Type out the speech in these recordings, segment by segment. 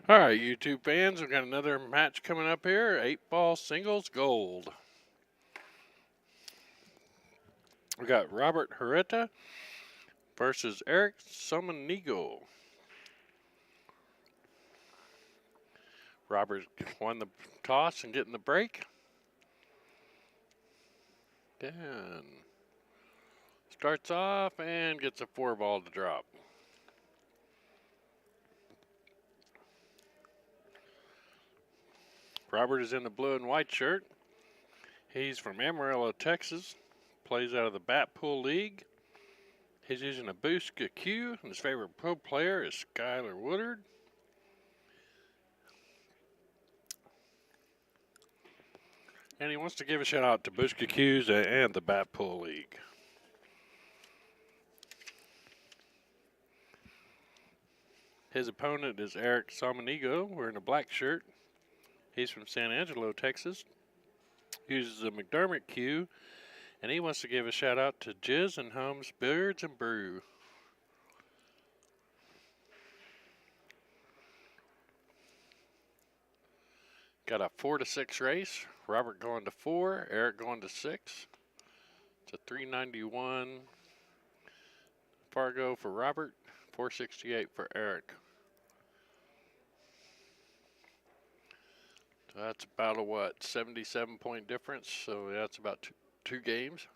All right, YouTube fans, we've got another match coming up here. 8-ball singles gold. We got Robert Huerta versus Eric Samaniego. Robert won the toss and getting the break. Then starts off and gets a 4-ball to drop. Robert is in the blue and white shirt. He's from Amarillo, Texas. Plays out of the Bat Pool League. He's using a Booska Q, and his favorite pro player is Skylar Woodard. And he wants to give a shout out to Booska Q's and the Bat Pool League. His opponent is Eric Samaniego, wearing a black shirt. He's from San Angelo, Texas. Uses a McDermott cue, and he wants to give a shout out to Jizz and Holmes Billiards and Brew. Got a 4-6 race. Robert going to 4, Eric going to 6. It's a 391 Fargo for Robert, 468 for Eric. So that's about a 77-point difference. So that's about two games.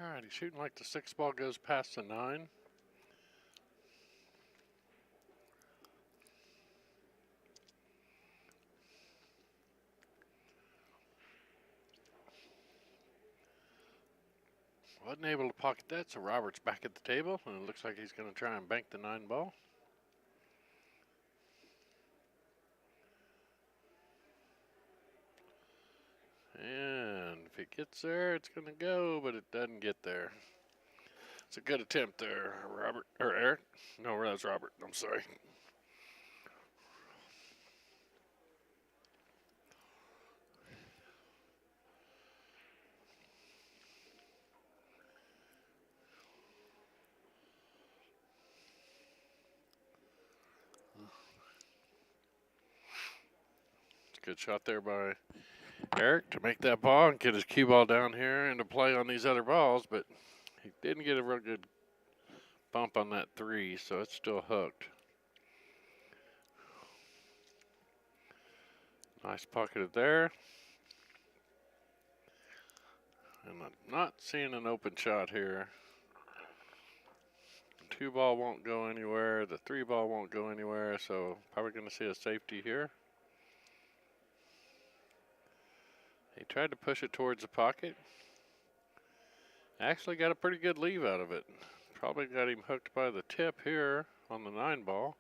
All right, he's shooting like the 6-ball goes past the 9. Wasn't able to pocket that, so Robert's back at the table, and it looks like he's going to try and bank the 9-ball. And if it gets there, it's going to go, but it doesn't get there. It's a good attempt there, Robert, or Eric. No, that's Robert. I'm sorry. It's a good shot there by Eric to make that ball and get his cue ball down here and to play on these other balls, but he didn't get a real good bump on that 3, so it's still hooked. Nice pocketed there. And I'm not seeing an open shot here. The 2-ball won't go anywhere. The 3-ball won't go anywhere, so probably going to see a safety here. He tried to push it towards the pocket. Actually got a pretty good leave out of it. Probably got him hooked by the tip here on the 9-ball.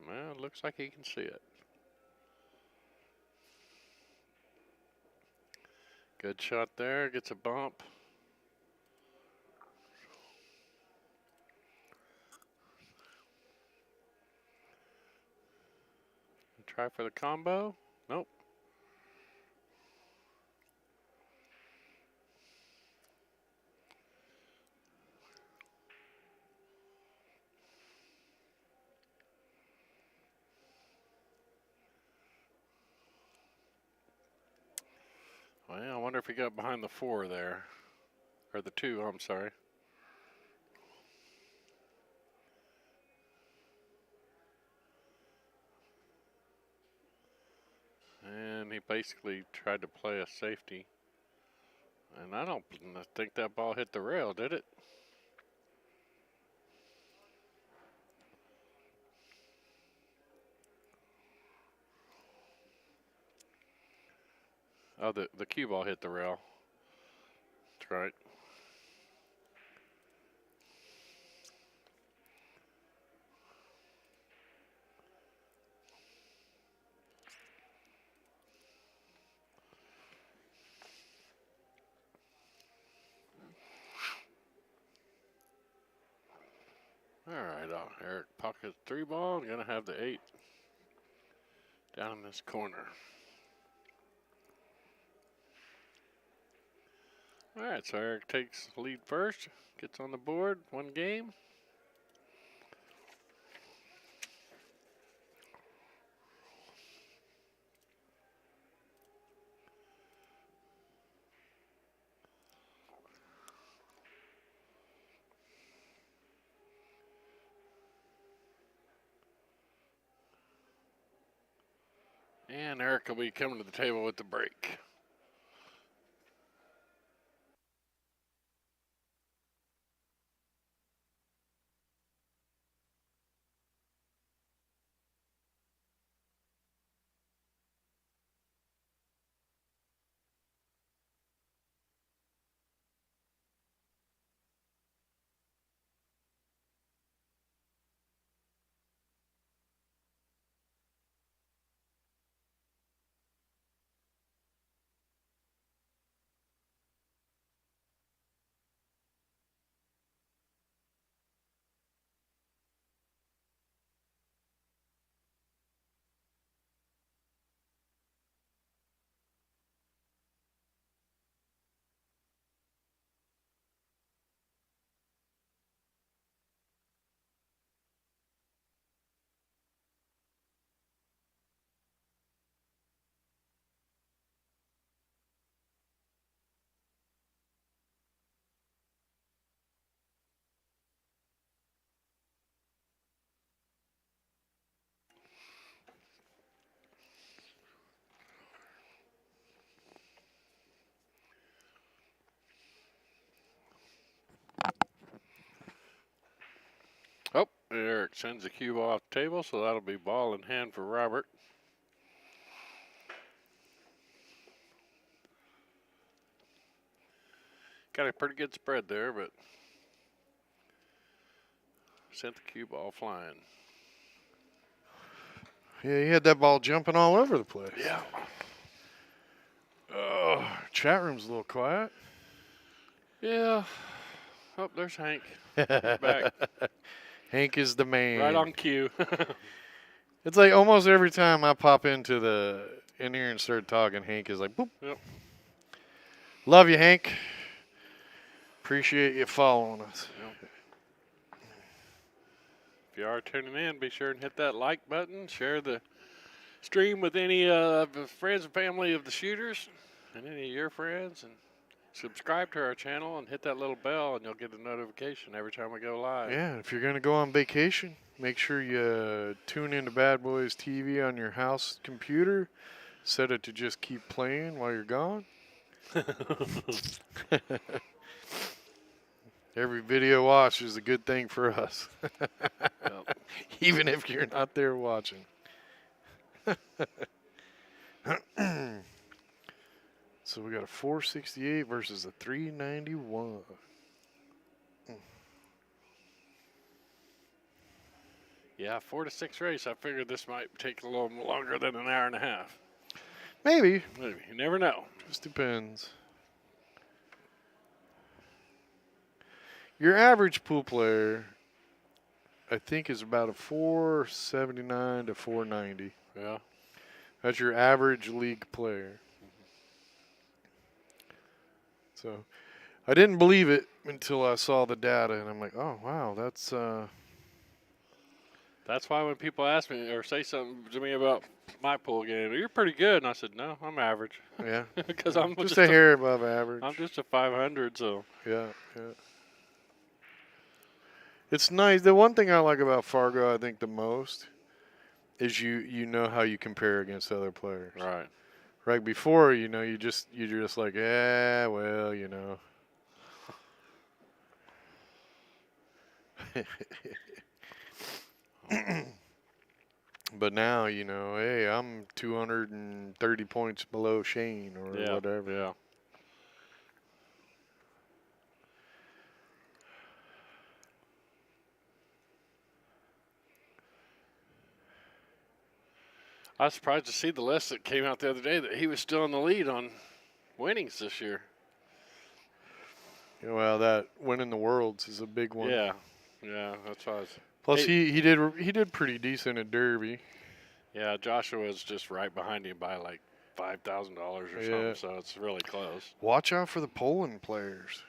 Well, it looks like he can see it. Good shot there, gets a bump. Try for the combo. Nope. Well, I wonder if he got behind the 4 there. Or the 2, I'm sorry. And he basically tried to play a safety. And I don't think that ball hit the rail, did it? Oh, the cue ball hit the rail. That's right. All right, Eric pocket 3 ball. I'm gonna have the 8 down in this corner. All right, so Eric takes lead first, gets on the board, 1 game. And Eric will be coming to the table with the break. Oh, Eric sends the cue ball off the table, so that'll be ball in hand for Robert. Got a pretty good spread there, but sent the cue ball flying. Yeah, he had that ball jumping all over the place. Yeah. Oh, chat room's a little quiet. Yeah. Oh, there's Hank. He's back. Hank is the man. Right on cue. It's like almost every time I pop in here and start talking, Hank is like, boop. Yep. Love you, Hank. Appreciate you following us. Yep. If you are tuning in, be sure and hit that like button. Share the stream with any of the friends and family of the shooters and any of your friends. And subscribe to our channel and hit that little bell, and you'll get a notification every time we go live. Yeah, if you're going to go on vacation, make sure you tune into Bad Boys TV on your house computer. Set it to just keep playing while you're gone. Every video watched is a good thing for us. Yep. Even if you're not there watching. So we got a 468 versus a 391. Yeah, 4 to 6 race. I figured this might take a little longer than an hour and a half. Maybe. Maybe. You never know. Just depends. Your average pool player, I think, is about a 479 to 490. Yeah. That's your average league player. So I didn't believe it until I saw the data, and I'm like, oh, wow, that's... That's why when people ask me or say something to me about my pool game, you're pretty good, and I said, no, I'm average. Yeah. Because I'm just a hair above average. I'm just a 500, so. Yeah, yeah. It's nice. The one thing I like about Fargo, I think the most, is you know how you compare against other players. Right. Right before, you're just like, yeah, well, But now, hey, I'm 230 points below Shane or Yeah. whatever. Yeah. I was surprised to see the list that came out the other day that he was still in the lead on winnings this year. Well, that winning the Worlds is a big one. Yeah. Yeah, that's why I was. Plus, he did pretty decent at Derby. Yeah, Joshua was just right behind him by like $5,000 or something, so it's really close. Watch out for the Poland players.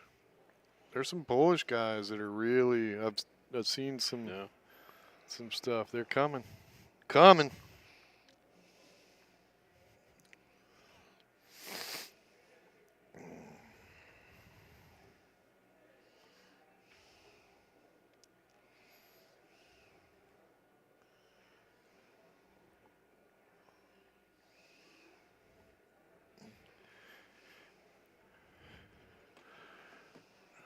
There's some Polish guys that are really. I've seen some stuff. They're coming.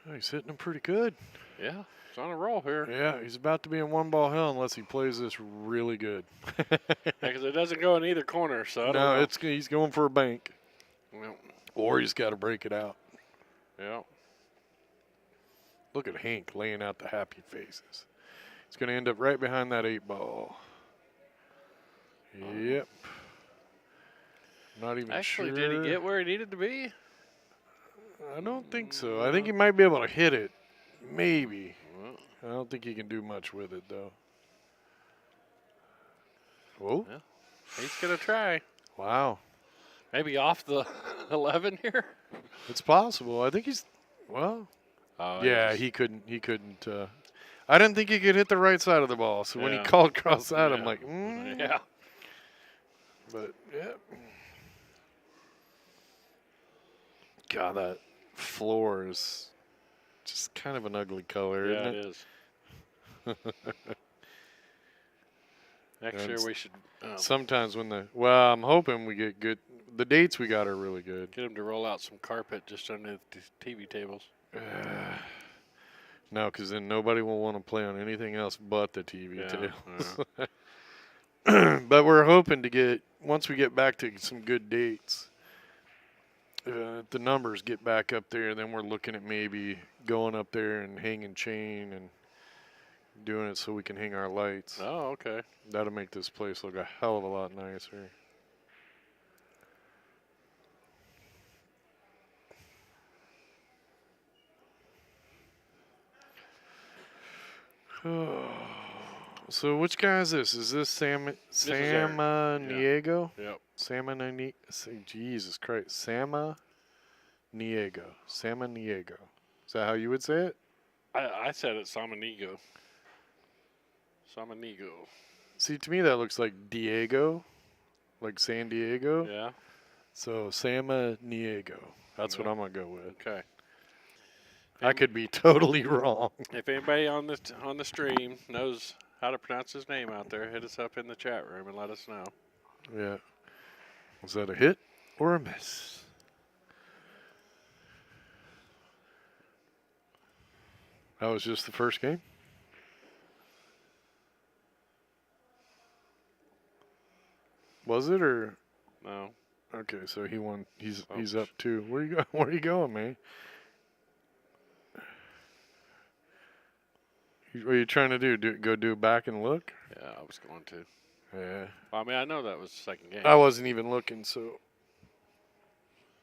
Oh, he's hitting them pretty good. Yeah, he's on a roll here. Yeah, he's about to be in one ball hell unless he plays this really good. Because it doesn't go in either corner, so I don't know. He's going for a bank. Well, Or he's got to break it out. yeah. Look at Hank laying out the happy faces. He's going to end up right behind that 8-ball. Yep. Not even Actually, sure. did he get where he needed to be? I don't think so. I think he might be able to hit it. Maybe. Well, I don't think he can do much with it, though. Whoa. yeah. He's going to try. Wow. Maybe off the 11 here? It's possible. I think he's, well, Oh, yeah, he couldn't. I didn't think he could hit the right side of the ball. So when he Yeah. called cross that, I'm Yeah. like, Yeah. But, yeah. God, that floor is just kind of an ugly color, Yeah, isn't it is. Next year we should Sometimes I'm hoping we get good. The dates we got are really good. get him to roll out some carpet just under the TV tables. No, because then nobody will want to play on anything else but the TV tables. But we're hoping to get, once we get back to some good dates, if the numbers get back up there, then we're looking at maybe going up there and hanging chain and doing it so we can hang our lights. Oh, okay. That'll make this place look a hell of a lot nicer. So which guy is this? Is this Samaniego? Yep. Samaniego. Jesus Christ. Samaniego. Samaniego. Is that how you would say it? I said it Samaniego. Samaniego. See, to me that looks like Diego, like San Diego. Yeah. So Samaniego. That's what I'm gonna go with. Okay. I could be totally wrong. If anybody on the stream knows how to pronounce his name out there, hit us up in the chat room and let us know. Yeah. Was that a hit or a miss? That was just the first game? Was it or? No. Okay, so he won. He's up 2. Where you go? Where you going, man? What are you trying to do? Go do back and look? Yeah, I was going to. Yeah. Well, I mean, I know that was the second game. I wasn't even looking, so.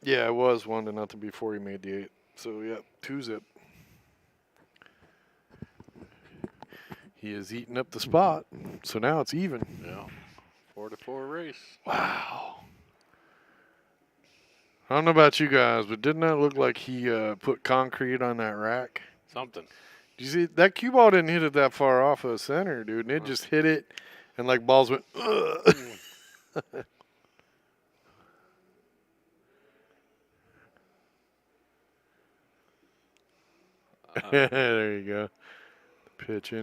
Yeah, it was 1-0 before he made the 8. So, yeah, 2-zip. He has eaten up the spot, so now it's even. Yeah. 4-4 race. Wow. I don't know about you guys, but didn't that look like he put concrete on that rack? Something. You see, that cue ball didn't hit it that far off of the center, dude. And it just hit it, and like balls went, ugh. There you go. The pitch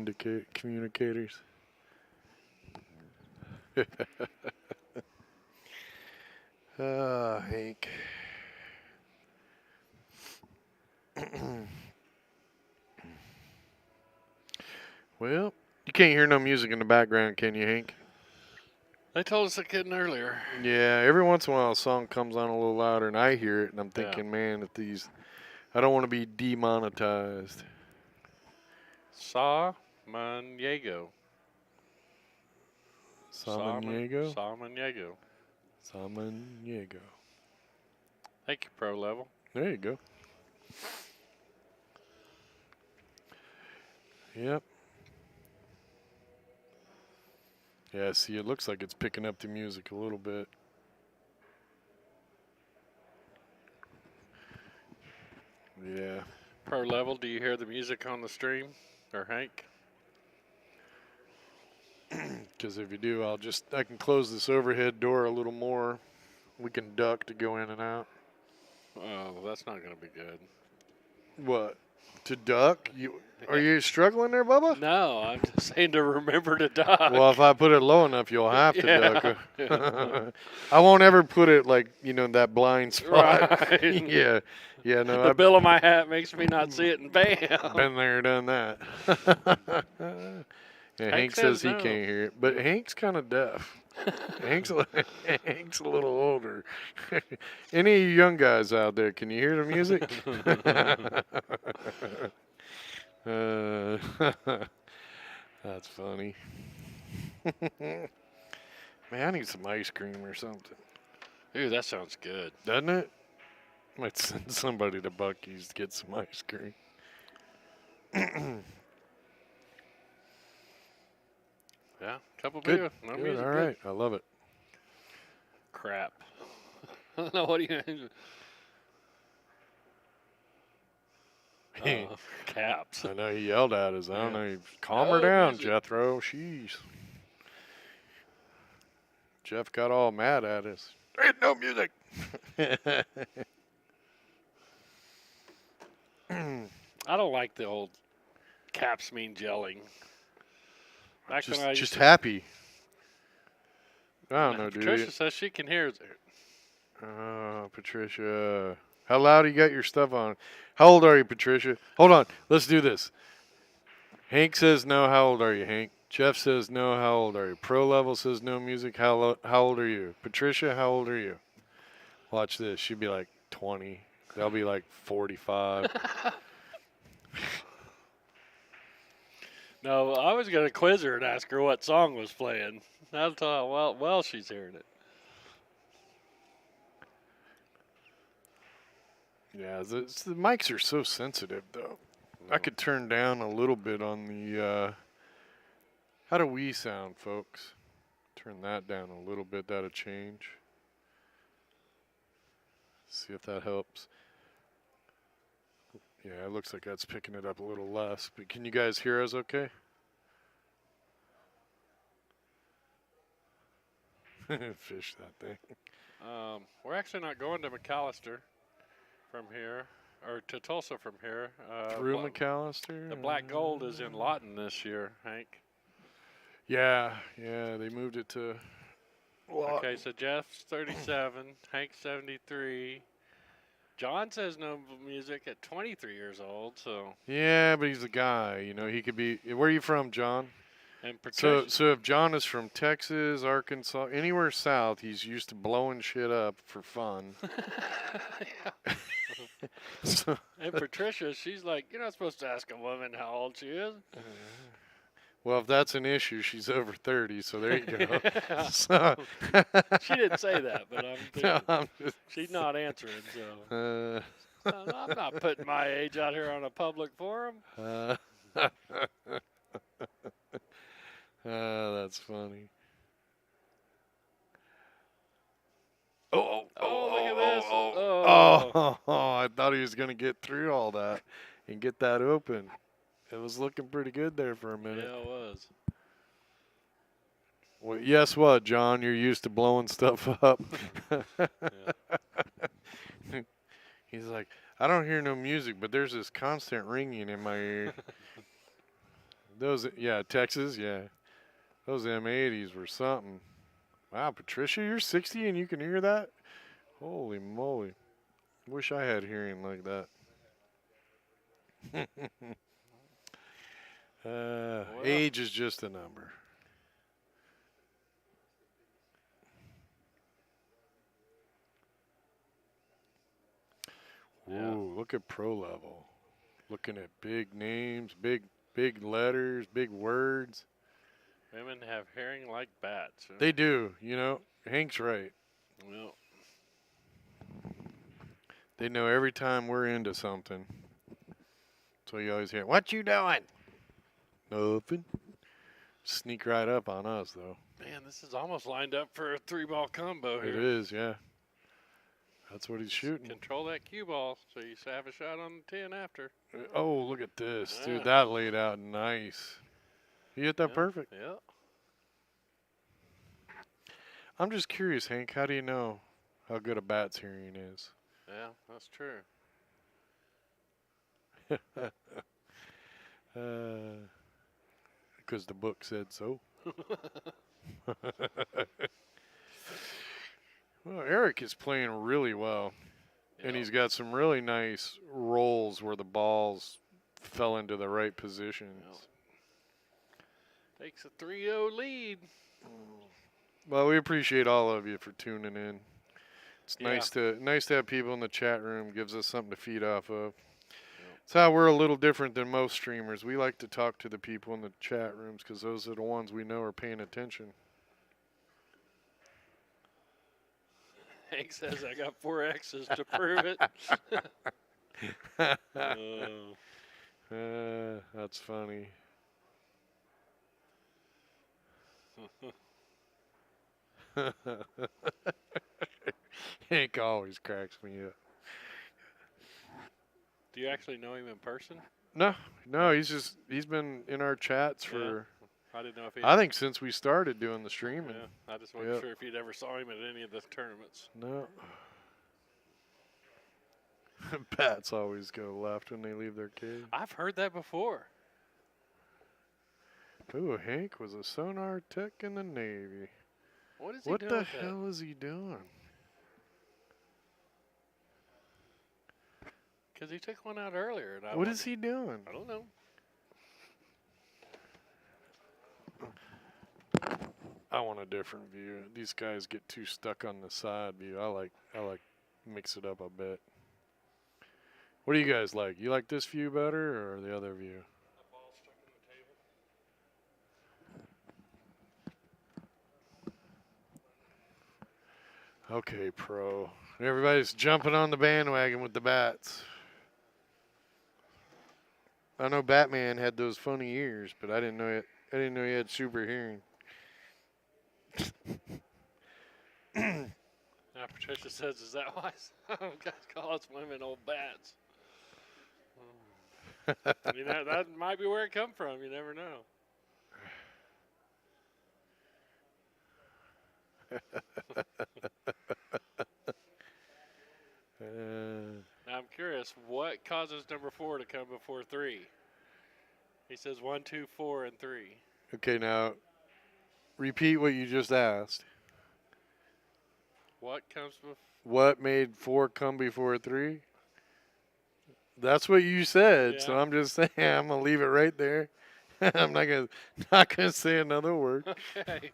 communicators. Hank. Well, you can't hear no music in the background, can you, Hank? They told us it couldn't earlier. Yeah, every once in a while a song comes on a little louder and I hear it and I'm Yeah. thinking, man, if these, I don't want to be demonetized. Samaniego. Samaniego? Samaniego. Samaniego. Thank you, Pro Level. There you go. Yep. Yeah, see, it looks like it's picking up the music a little bit. Yeah. Pro Level, do you hear the music on the stream? Or Hank? Because if you do, I can close this overhead door a little more. We can duck to go in and out. Oh, that's not going to be good. What? To duck? Are you struggling there, Bubba? No, I'm just saying to remember to duck. Well, if I put it low enough, you'll have to duck. Yeah. I won't ever put it like, that blind spot. Right. Yeah. Yeah, no. The bill of my hat makes me not see it, and bam. I've been there, done that. Yeah, Hank says he no. can't hear it, but Hank's kind of deaf. Hank's a little older. Any of you young guys out there, can you hear the music? That's funny. Man, I need some ice cream or something. Ooh, that sounds good. Doesn't it? Might send somebody to Buc-ee's to get some ice cream. Yeah, couple Good. beer. No Good. music. All right. I love it. Crap. I don't know what do you. Caps. I know he yelled at us. I don't know. Calm No her down, music. Jethro. Sheesh. Jeff got all mad at us. There ain't no music. I don't like the old caps mean gelling. Back when I just happy. I don't know, dude. Patricia says she can hear it. Patricia. How loud you got your stuff on? How old are you, Patricia? Hold on. Let's do this. Hank says no. How old are you, Hank? Jeff says no. How old are you? Pro Level says no music. How old are you? Patricia, how old are you? Watch this. She'd be like 20. They'll be like 45. No, I was going to quiz her and ask her what song was playing. That's how well she's hearing it. Yeah, the mics are so sensitive, though. I could turn down a little bit on the. How do we sound, folks? Turn that down a little bit. That'll change. See if that helps. Yeah, it looks like that's picking it up a little less. But can you guys hear us okay? Fish that thing. We're actually not going to McAllister from here, or to Tulsa from here. Through McAllister? The Black Gold is in Lawton this year, Hank. Yeah, they moved it to Lawton. Okay, so Jeff's 37, Hank's 73. John says no music at 23 years old, so. Yeah, but he's a guy, he could be. Where are you from, John? And So if John is from Texas, Arkansas, anywhere south, he's used to blowing shit up for fun. Yeah. And Patricia, she's like, you're not supposed to ask a woman how old she is. Well, if that's an issue, she's over 30, so there you go. She didn't say that, but she's not answering, so. I'm not putting my age out here on a public forum. That's funny. Look at this. I thought he was going to get through all that and get that open. It was looking pretty good there for a minute. Yeah, it was. Well, guess what, John? You're used to blowing stuff up. He's like, I don't hear no music, but there's this constant ringing in my ear. Texas, yeah. Those M80s were something. Wow, Patricia, you're 60 and you can hear that? Holy moly. Wish I had hearing like that. Age is just a number. Yeah. Ooh, look at pro level. Looking at big names, big letters, big words. Women have hearing like bats. Huh? They do, you know. Hank's right. Well, They know every time we're into something. So you always hear, "What you doing?" Nothing. Sneak right up on us, though. man, this is almost lined up for a 3-ball combo It here. is, yeah. That's what he's shooting. Control that cue ball so you have a shot on the 10 after. Oh, look at this, Yeah. dude. That laid out nice. He hit that Yeah, perfect. Yeah. I'm just curious, Hank. How do you know how good a bat's hearing is? Yeah, that's true. Because the book said so. Well, Eric is playing really well. And he's got some really nice rolls where the balls fell into the right positions. Takes a 3-0 lead. Well, we appreciate all of you for tuning in. It's nice to have people in the chat room. Gives us something to feed off of. It's how we're a little different than most streamers. We like to talk to the people in the chat rooms because those are the ones we know are paying attention. Hank says I got 4 X's to prove it. That's funny. Hank always cracks me up. Do you actually know him in person? No, he's been in our chats for I didn't know if he. I think since we started doing the streaming. Yeah, I just wasn't sure if you'd ever saw him at any of the tournaments. No. Bats always go left when they leave their cage. I've heard that before. Ooh, Hank was a sonar tech in the Navy. What is he What doing? the with hell is he doing? Because he took one out earlier. And What is he doing? I don't know. I want a different view. These guys get too stuck on the side view. I like mix it up a bit. What do you guys like? You like this view better or the other view? The ball stuck in the table. Okay, pro. Everybody's jumping on the bandwagon with the bats. I know Batman had those funny ears, but I didn't know it. I didn't know he had super hearing. Now Patricia says, "Is that why guys call us women old bats?" You know, that might be where it come from. You never know. Now I'm curious, what causes number 4 to come before 3? He says 1, 2, 4, and 3. Okay, now repeat what you just asked. What comes before? What made 4 come before 3? That's what you said, so Yeah. I'm just saying I'm gonna leave it right there. I'm not gonna say another word. Okay.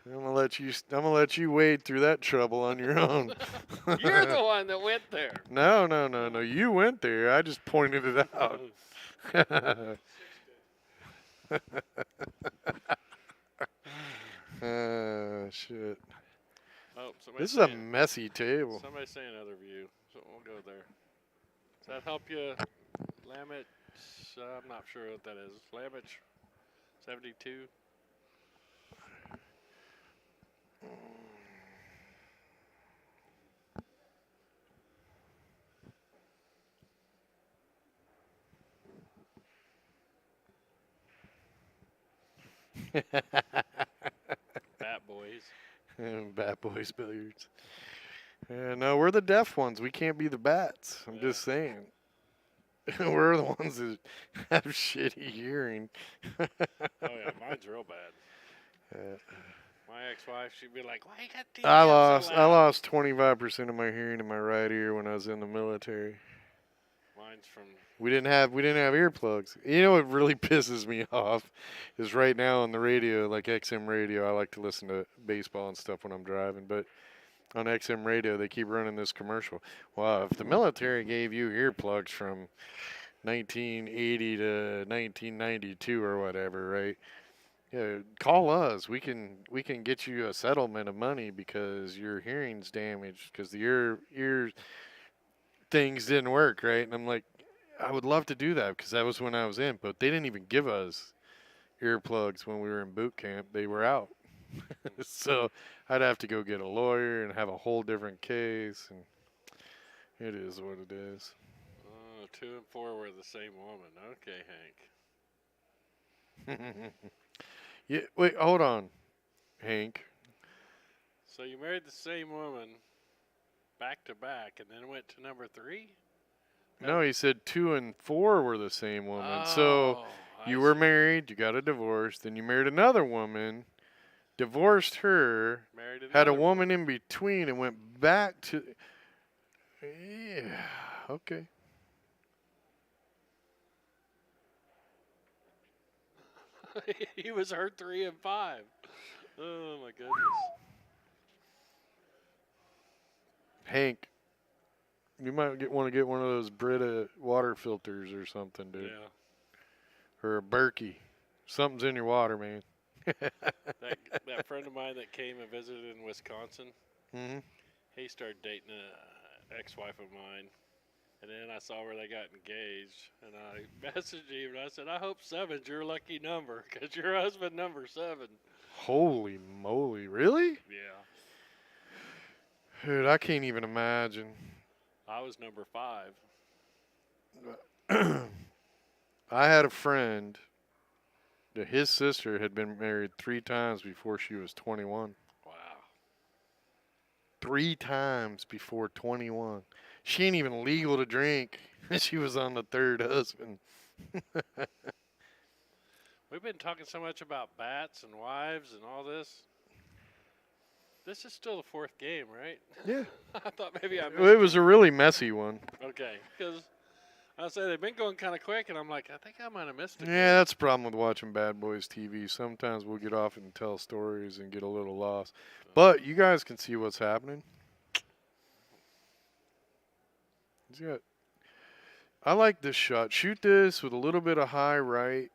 I'm gonna let you wade through that trouble on your own. You're the one that went there. No. You went there. I just pointed it out. Shit. Oh, This is a messy table. Somebody's saying other view, so we'll go there. Does that help you, Lamich? I'm not sure what that is. Lamich 72. Bat boys. Bat boys billiards. No, we're the deaf ones. We can't be the bats. I'm just saying. We're the ones that have shitty hearing. Oh yeah, mine's real bad. My ex-wife, she'd be like, "Why you got TV I on so loud?" lost 25% of my hearing in my right ear when I was in the military. Mine's from. We didn't have earplugs. You know what really pisses me off is right now on the radio, like XM radio, I like to listen to baseball and stuff when I'm driving, but on XM radio, they keep running this commercial. Well, if the military gave you earplugs from 1980 to 1992 or whatever, right? Yeah, call us. We can get you a settlement of money because your hearing's damaged because the ear things didn't work, right? And I'm like, I would love to do that because that was when I was in, but they didn't even give us earplugs when we were in boot camp. They were out. So I'd have to go get a lawyer and have a whole different case, and it is what it is. 2 and 4 were the same woman. Okay, Hank. Yeah, wait, hold on, Hank. So you married the same woman back to back and then went to number 3? No, he said 2 and 4 were the same woman. So Oh, you I were see. married, you got a divorce, then you married another woman, divorced her, Married had a another woman in between, and went back to. Yeah, okay. He was her 3 and 5. Oh my goodness. Hank, you might want to get one of those Brita water filters or something, dude. Yeah. Or a Berkey. Something's in your water, man. That friend of mine that came and visited in Wisconsin, Mm-hmm. he started dating a ex-wife of mine. And then I saw where they got engaged, and I messaged him, and I said, I hope 7's your lucky number, because your husband number 7. Holy moly, really? Yeah. Dude, I can't even imagine. I was number 5. I had a friend that his sister had been married 3 times before she was 21. Wow. 3 times before 21. She ain't even legal to drink. She was on the 3rd husband. We've been talking so much about bats and wives and all this. This is still the 4th game, right? Yeah. I thought maybe I missed It was a really messy one. Okay, because I say they've been going kind of quick, and I'm like, I think I might have missed it. Yeah, that's the problem with watching Bad Boys TV. Sometimes we'll get off and tell stories and get a little lost. But you guys can see what's happening. He's got. I like this shot. Shoot this with a little bit of high right,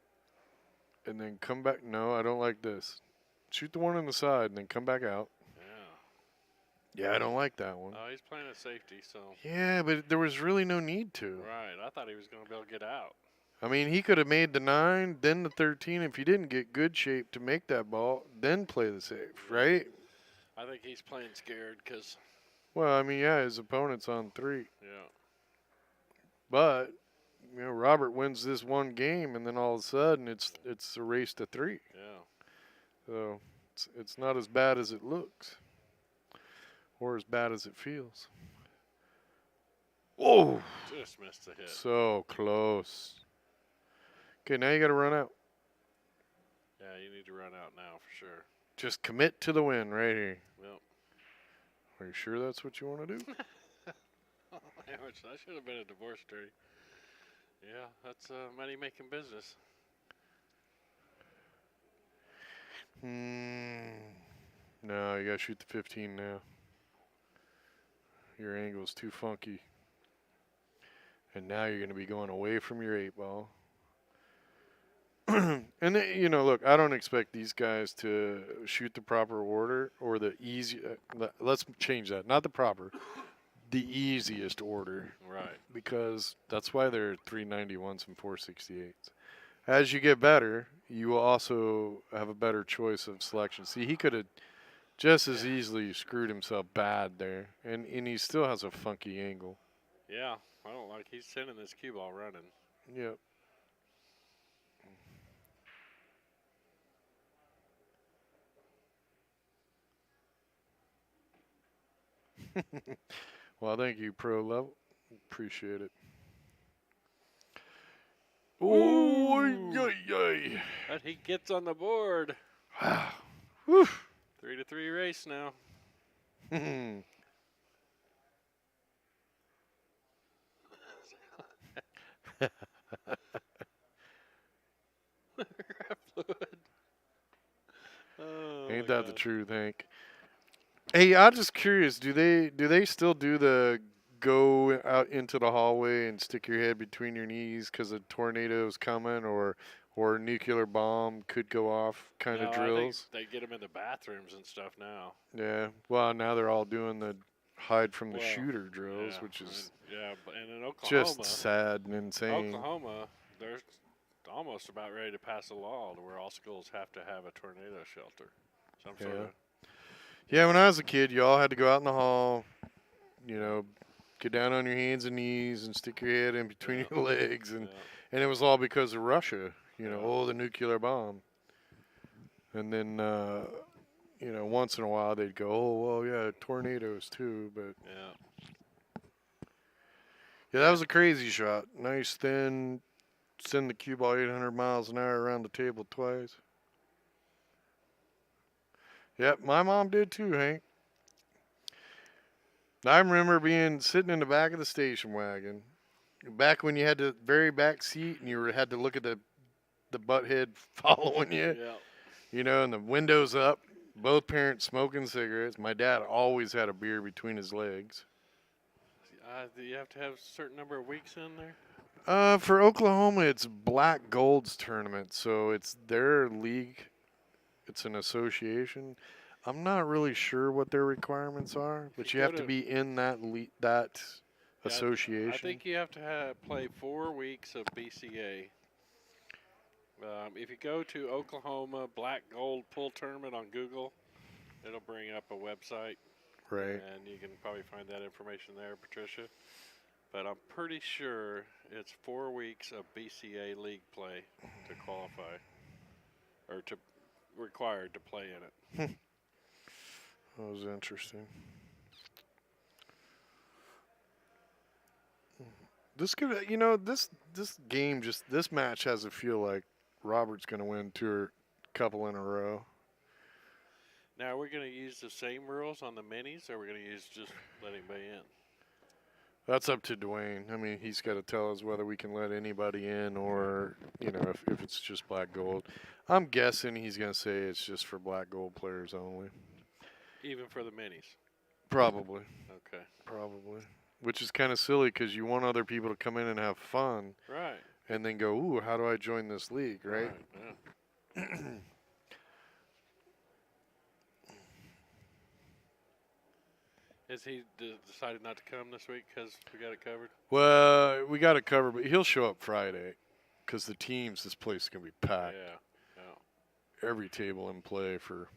and then come back. No, I don't like this. Shoot the one on the side, and then come back out. Yeah. Yeah, I don't like that one. Oh, he's playing a safety, so. Yeah, but there was really no need to. Right, I thought he was going to be able to get out. I mean, he could have made the 9, then the 13. If he didn't get good shape to make that ball, then play the safe, right? I think he's playing scared because. Well, I mean, yeah, his opponent's on 3. Yeah. But, you know, Robert wins this one game, and then all of a sudden it's a race to 3. Yeah. So it's not as bad as it looks, or as bad as it feels. Whoa! Just missed the hit. So close. Okay, now you got to run out. Yeah, you need to run out now for sure. Just commit to the win right here. Yep. Are you sure that's what you want to do? That should have been a divorce attorney. Yeah, that's money-making business. No, you got to shoot the 15 now. Your angle's too funky. And now you're going to be going away from your 8 ball. And, you know, look, I don't expect these guys to shoot the proper order or the easy. Let's change that. Not the proper. The easiest order. Right. Because that's why they're 391s and 468s. As you get better, you will also have a better choice of selection. See, he could have just as easily screwed himself bad there. And he still has a funky angle. Yeah, I don't like. He's sending this cue ball running. Yep. Well, thank you, Pro Level. Appreciate it. Oh, yay. But he gets on the board. Wow. Whew. 3-3 race now. Fluid. Oh, Ain't that the truth, Hank? Hey, I'm just curious. Do they still do the go out into the hallway and stick your head between your knees because a tornado's coming or nuclear bomb could go off kind of No, I think drills? they get them in the bathrooms and stuff now. Yeah. Well, now they're all doing the hide from the Well, shooter drills, yeah, which is and in just Oklahoma, sad and insane. They're almost about ready to pass a law to where all schools have to have a tornado shelter, some sort Yeah. of. Yeah, when I was a kid, you all had to go out in the hall, you know, get down on your hands and knees and stick your head in between Yeah. your legs, and Yeah. and it was all because of Russia. Yeah. Oh, the nuclear bomb. And then, once in a while they'd go, oh, well, yeah, tornadoes too. But Yeah. yeah, that was a crazy shot. Nice, thin, send the cue ball 800 miles an hour around the table twice. Yep, my mom did too, Hank. I remember being sitting in the back of the station wagon, back when you had the very back seat and had to look at the butt head following you, Yeah. and the windows up, both parents smoking cigarettes. My dad always had a beer between his legs. Do you have to have a certain number of weeks in there? For Oklahoma, it's Black Gold's tournament, so it's their league. It's an association. I'm not really sure what their requirements are, but you have to be in that association. I think you have to play 4 weeks of BCA. If you go to Oklahoma Black Gold Pool Tournament on Google, it'll bring up a website. Right. And you can probably find that information there, Patricia. But I'm pretty sure it's 4 weeks of BCA league play to qualify, or to required to play in it. That was interesting. This could, this game this match has a feel like Robert's going to win a couple in a row. Now, are we going to use the same rules on the minis, or are we going to use just let anybody in? That's up to Dwayne. I mean, he's got to tell us whether we can let anybody in or, if it's just Black Gold. I'm guessing he's going to say it's just for Black Gold players only. Even for the minis? Probably. Okay. Probably. Which is kind of silly because you want other people to come in and have fun. Right. And then go, ooh, how do I join this league, right? Yeah. Has he decided not to come this week because we got it covered? Well, we got it covered, but he'll show up Friday because this place is going to be packed. Yeah. Every table in play for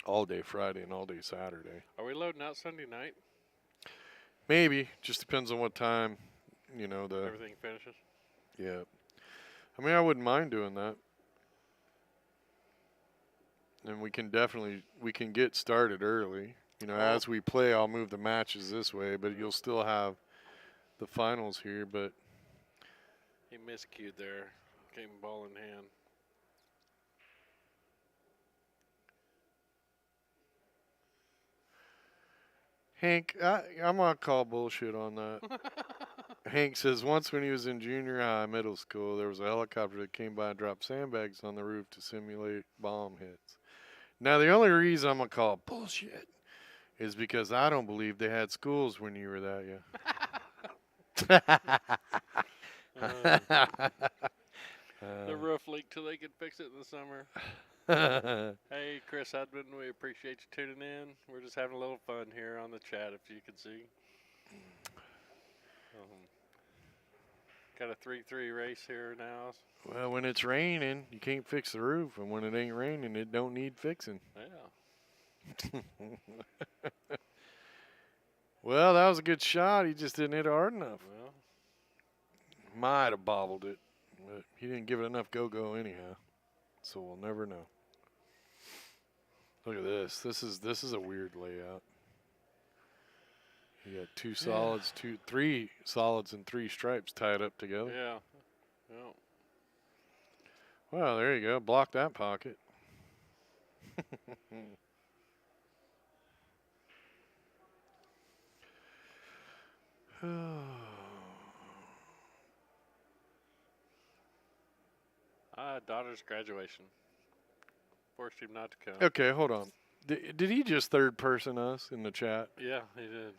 all day Friday and all day Saturday. Are we loading out Sunday night? Maybe. Just depends on what time, everything finishes? Yeah. I mean, I wouldn't mind doing that. And we can get started early. As we play, I'll move the matches this way, but you'll still have the finals here. But he miscued there. Came ball in hand. Hank, I'm going to call bullshit on that. Hank says once when he was in junior high, middle school, there was a helicopter that came by and dropped sandbags on the roof to simulate bomb hits. Now, the only reason I'm going to call it bullshit is because I don't believe they had schools when you were that young. The roof leaked till they could fix it in the summer. Hey, Chris Hudman, we appreciate you tuning in. We're just having a little fun here on the chat, if you can see. Got a 3-3 race here now. Well, when it's raining, you can't fix the roof, and when it ain't raining, it don't need fixing. Yeah. Well, that was a good shot. He just didn't hit it hard enough. Well, might have bobbled it, but he didn't give it enough go-go anyhow. So we'll never know. Look at this. This is a weird layout. You got three solids and 3 stripes tied up together. Yeah. Well, there you go. Block that pocket. Daughter's graduation. Forced him not to come. Okay, hold on. Did he just third person us in the chat? Yeah, he did.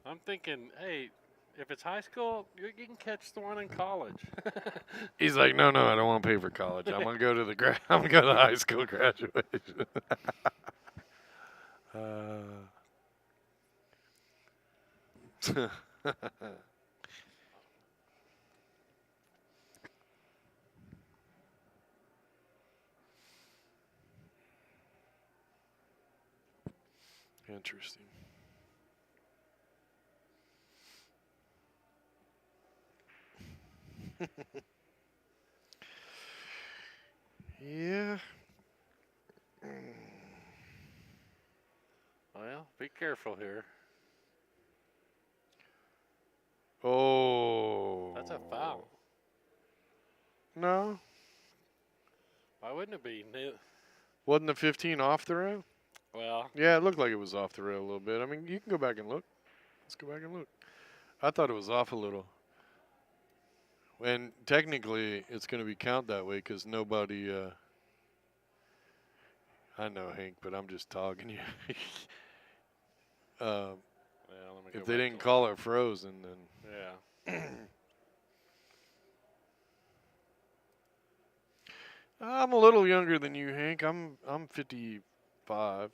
I'm thinking, hey, if it's high school, you can catch the one in college. He's like, no, I don't want to pay for college. I'm gonna go to I'm gonna go to the high school graduation. Interesting. Yeah. Well, be careful here. Oh. That's a foul. No. Why wouldn't it be? Wasn't the 15 off the rail? Well, Yeah, it looked like it was off the rail a little bit. I mean, you can go back and look. Let's go back and look. I thought it was off a little. And technically, it's going to be count that way because nobody. I know, Hank, but I'm just talking you. well, If they didn't call it frozen, then. Yeah. I'm a little younger than you, Hank. I'm 55.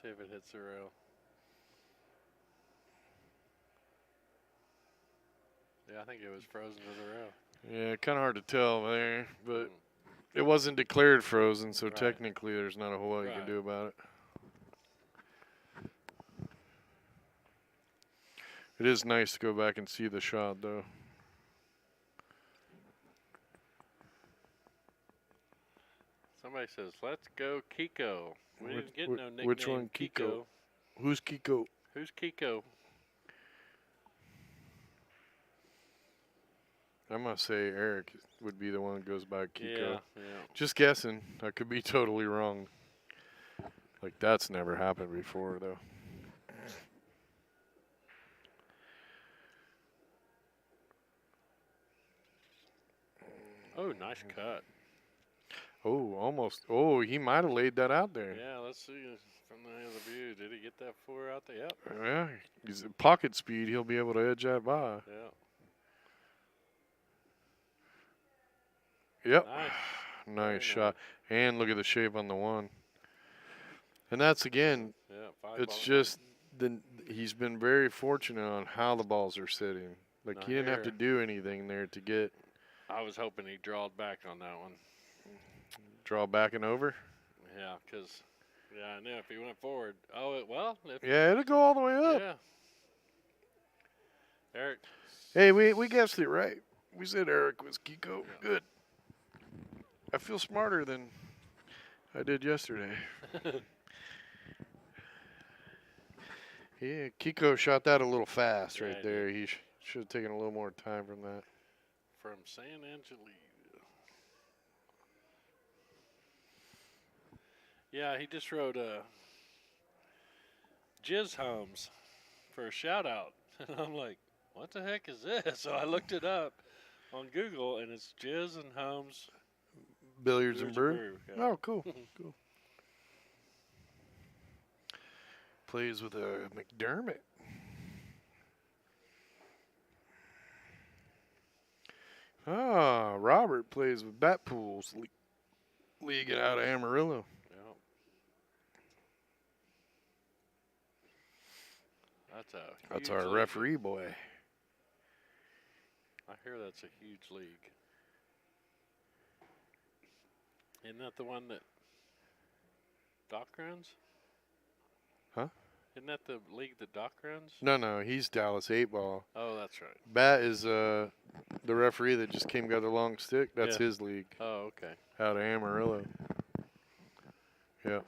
See if it hits the rail. Yeah, I think it was frozen to the rail. Yeah, kind of hard to tell there, but it wasn't declared frozen, so technically there's not a whole lot you can do about it. It is nice to go back and see the shot, though. Somebody says, "Let's go, Kiko." We didn't get no nickname. Which one, Kiko? Who's Kiko? Who's Kiko? I'm gonna say Eric would be the one that goes by Kiko. Yeah. Just guessing. I could be totally wrong. Like that's never happened before, though. Oh, nice cut. Oh, almost. Oh, he might have laid that out there. Yeah, let's see from the other view. Did he get that 4 out there? Yep. Yeah, he's at pocket speed. He'll be able to edge that by. Yeah. Yep. Nice. Nice shot. And look at the shape on the one. And that's again. Yeah. It's just he's been very fortunate on how the balls are sitting. Like he didn't have to do anything there to get. I was hoping he drawed back on that one. Draw back and over? Yeah, because, I knew if he went forward. Oh, yeah, it'll go all the way up. Yeah. Eric. Hey, we guessed it right. We said Eric was Kiko. Yeah. Good. I feel smarter than I did yesterday. Yeah, Kiko shot that a little fast right there. He should have taken a little more time from that. From San Angelo. Yeah, he just wrote Jizz Homes for a shout out. And I'm like, what the heck is this? So I looked it up on Google, and it's Jizz and Homes Billiards and Brew. Yeah. Oh, cool. Cool. Plays with a McDermott. Ah, Robert plays with Bat Pools League out of Amarillo. That's our referee boy. I hear that's a huge league. Isn't that the one that Doc runs? Huh? Isn't that the league that Doc runs? No, he's Dallas 8-Ball. Oh, that's right. Bat is the referee that just got the long stick. That's his league. Oh, okay. Out of Amarillo. Yep.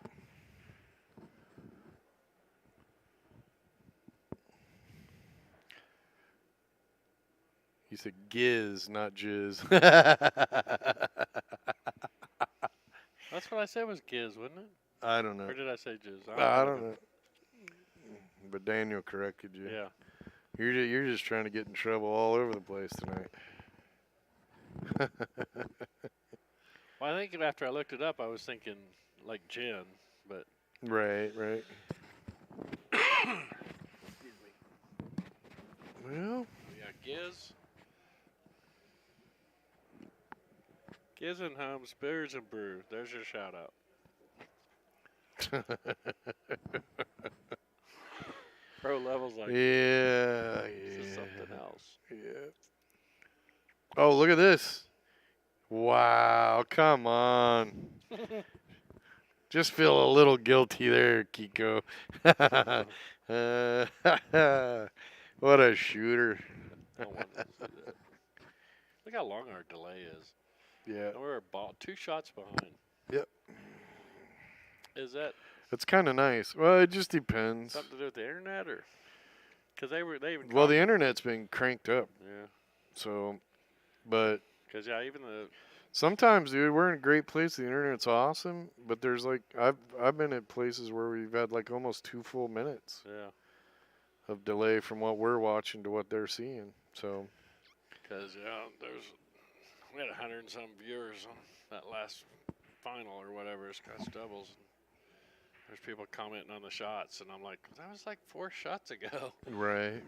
He said giz, not jizz. That's what I said was giz, wasn't it? I don't know. Or did I say jizz? I don't know. But Daniel corrected you. Yeah. You're just trying to get in trouble all over the place tonight. Well, I think after I looked it up, I was thinking like gin, but Right. Well, yeah, Giz and Hums, Beers and Brew. There's your shout out. Pro levels like yeah. this is something else. Yeah. Oh, look at this. Wow, come on. Just feel a little guilty there, Kiko. What a shooter. I don't want to see that. Look how long our delay is. Yeah. And we're about 2 shots behind. Yep. Is that It's kind of nice. Well, it just depends. something to do with the internet, or because they even Well, the internet's been cranked up. yeah. So, but Because yeah, even the sometimes, dude, we're in a great place. The internet's awesome, but there's like I've been at places where we've had like almost 2 full minutes yeah. of delay from what we're watching to what they're seeing. So, Because we had 100 and some viewers on that last final or whatever, Scotch doubles. There's people commenting on the shots, and I'm like, that was like 4 shots ago. right.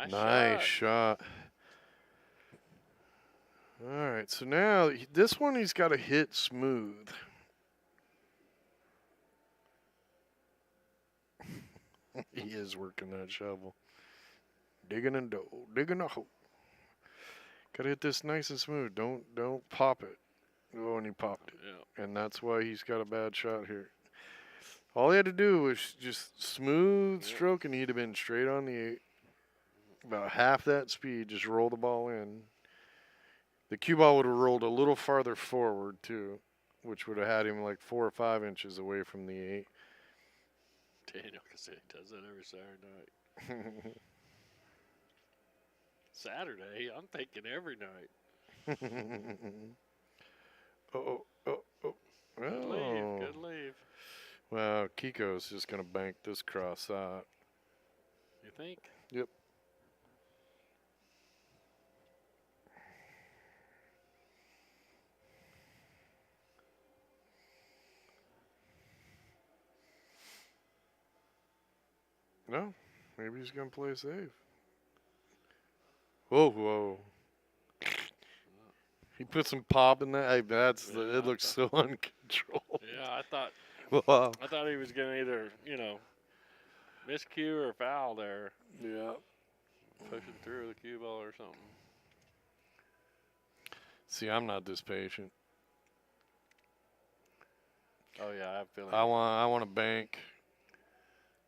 Nice shot. All right, so now this one he's got to hit smooth. He is working that shovel. Digging a hole. Got to hit this nice and smooth. Don't pop it. Oh, and he popped it. Yeah. And that's why he's got a bad shot here. All he had to do was just smooth stroke, and he'd have been straight on the 8. About half that speed, just roll the ball in. The cue ball would have rolled a little farther forward, too, which would have had him like 4 or 5 inches away from the 8. Daniel Cassidy does that every Saturday night. Saturday? I'm thinking every night. Oh. Good leave. Well, Kiko's just going to bank this cross out. You think? Yep. No, maybe he's going to play safe. Whoa. He put some pop in that. Hey, it looks so uncontrolled. Yeah, I thought Wow. he was gonna either, miscue or foul there. Yeah. Pushing through the cue ball or something. See, I'm not this patient. Oh yeah, I have a feeling. I want to bank.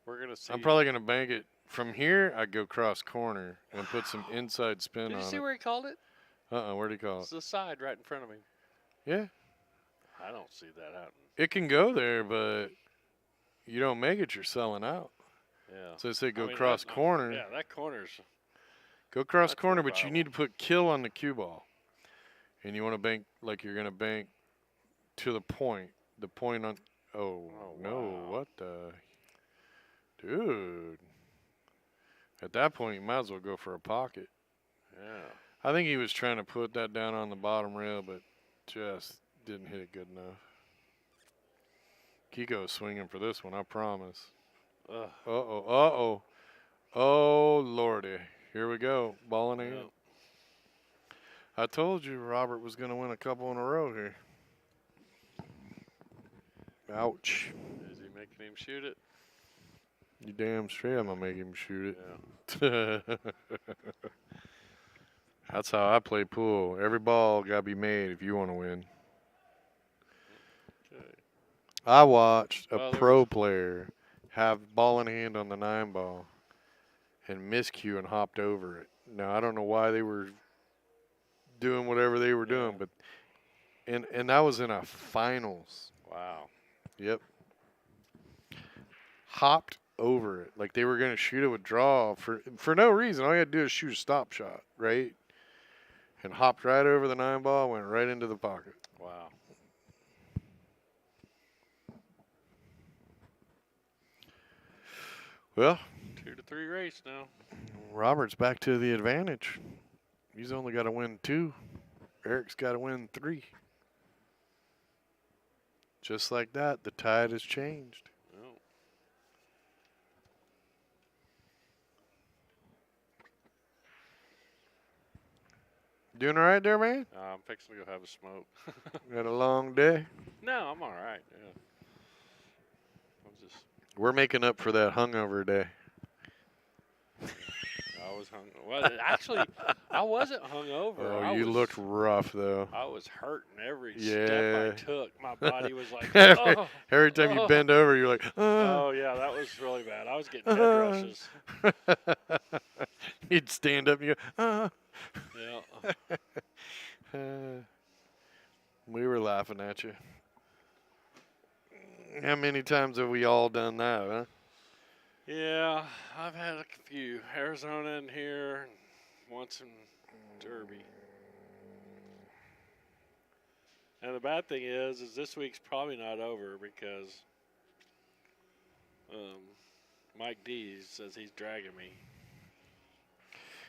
We're gonna see. I'm probably gonna bank it from here. I go cross corner and put some inside spin Did on you see it. where he called it? Where'd he call It's it? the side right in front of me. Yeah. I don't see that happening. It can go there, but you don't make it, you're selling out. Yeah. So I say go I mean, cross corner. Yeah, that corner's. Go cross That's corner, no but you problem. need to put kill on the cue ball. And you want to bank like you're going to bank to the point. The point on. Oh no. Wow. What the. Dude. At that point, you might as well go for a pocket. Yeah. I think he was trying to put that down on the bottom rail, but just didn't hit it good enough. Kiko's swinging for this one, I promise. Ugh. Uh-oh. Oh, Lordy. Here we go. Ball in hand. Yep. I told you Robert was going to win a couple in a row here. Ouch. Is he making him shoot it? You damn straight I'm going to make him shoot Yeah. it. That's how I play pool. Every ball got to be made if you want to win. Okay. I watched a Well, pro player have ball in hand on the 9 ball and miscue and hopped over it. Now, I don't know why they were doing whatever they were doing, but and that was in a finals. Wow. Yep. Hopped over it. Like they were going to shoot it with draw for no reason. All you had to do is shoot a stop shot, right? And hopped right over the 9 ball, went right into the pocket. Wow. Well, 2-3 race now. Robert's back to the advantage. He's only got to win 2. Eric's got to win 3. Just like that, the tide has changed. Oh. Doing all right there, man? I'm fixing to go have a smoke. Had a long day. No, I'm all right. Yeah. I'm just. We're making up for that hungover day. I was hung. Well, actually, I wasn't hungover. Oh, you looked rough though. I was hurting every Yeah. step I took. My body was like, oh, Every time you bend over, you're like, oh yeah, that was really bad. I was getting head rushes. You'd stand up and you go, Yeah. We were laughing at you. How many times have we all done that, huh? Yeah, I've had a few. Arizona in here, and once in Derby. And the bad thing is this week's probably not over because Mike D says he's dragging me.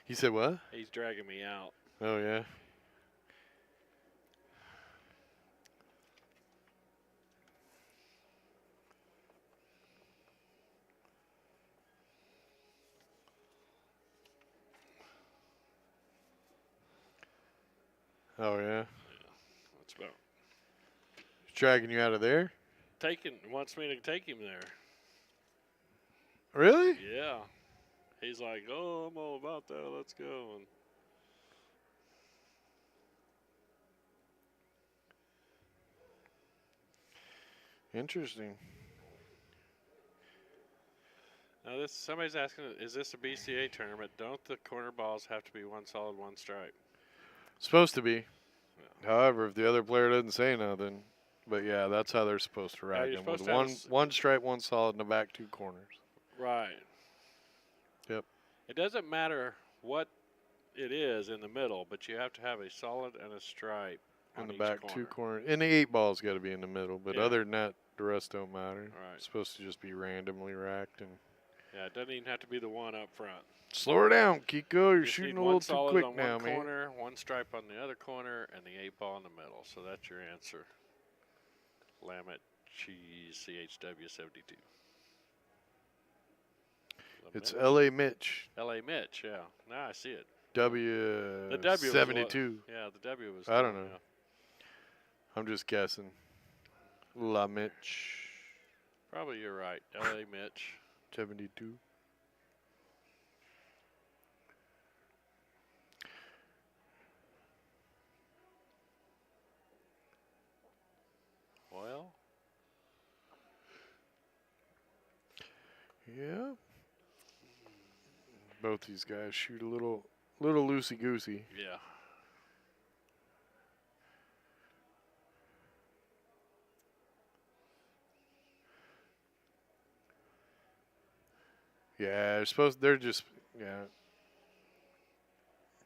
He said what? He's dragging me out. Oh, yeah. Oh, yeah. That's about He's dragging you out of there? wants me to take him there. Really? Yeah. He's like, oh, I'm all about that. Let's go. And Interesting. now somebody's asking, is this a BCA tournament? Don't the corner balls have to be one solid, one stripe? Supposed to be. However, if the other player doesn't say nothing, but yeah, that's how they're supposed to rack you're them. With supposed to have one stripe, one solid in the back, 2 corners. Right. Yep. It doesn't matter what it is in the middle, but you have to have a solid and a stripe In on the each back, corner. 2 corners. And the 8 ball's got to be in the middle. But Yeah. other than that, the rest don't matter. Right. It's supposed to just be randomly racked. And Yeah, it doesn't even have to be the one up front. slow her down, Kiko. You're Just shooting need a one little too solid quick on now, one man. corner, one stripe on the other corner, and the 8 ball in the middle. So that's your answer. Lamette Cheese CHW 72. It's L.A. Mitch. L.A. Mitch, yeah. Now I see it. W. The W was 72. Yeah, the W was. I don't know. Yeah. I'm just guessing. La Mitch. Probably you're right. L.A. Mitch. 72. Well, Yeah. Both these guys shoot a little loosey goosey. yeah. Yeah, they're just, yeah.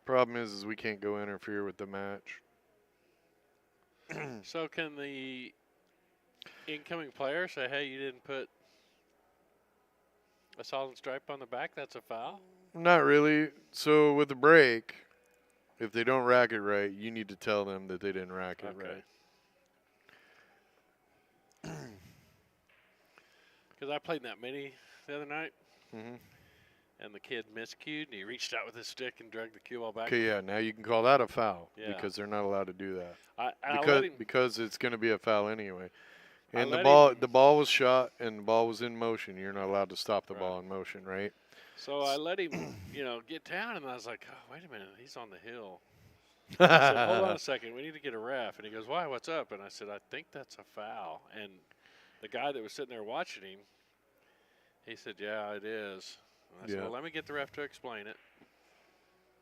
Problem is we can't go interfere with the match. So can the incoming player say, hey, you didn't put a solid stripe on the back? That's a foul? Not really. So with the break, if they don't rack it right, you need to tell them that they didn't rack it right. Because I played in that mini the other night, Mm-hmm. and the kid miscued, and he reached out with his stick and dragged the cue ball back. Okay, yeah, now you can call that a foul Yeah. because they're not allowed to do that. I let him, Because it's going to be a foul anyway. I And let the ball was shot and the ball was in motion. You're not allowed to stop the ball in motion, right? so I let him, get down, and I was like, oh, wait a minute, he's on the hill. I said, hold on a second, we need to get a ref. And he goes, why, what's up? And I said, I think that's a foul. And the guy that was sitting there watching him, he said, yeah, it is. And I said, well, let me get the ref to explain it.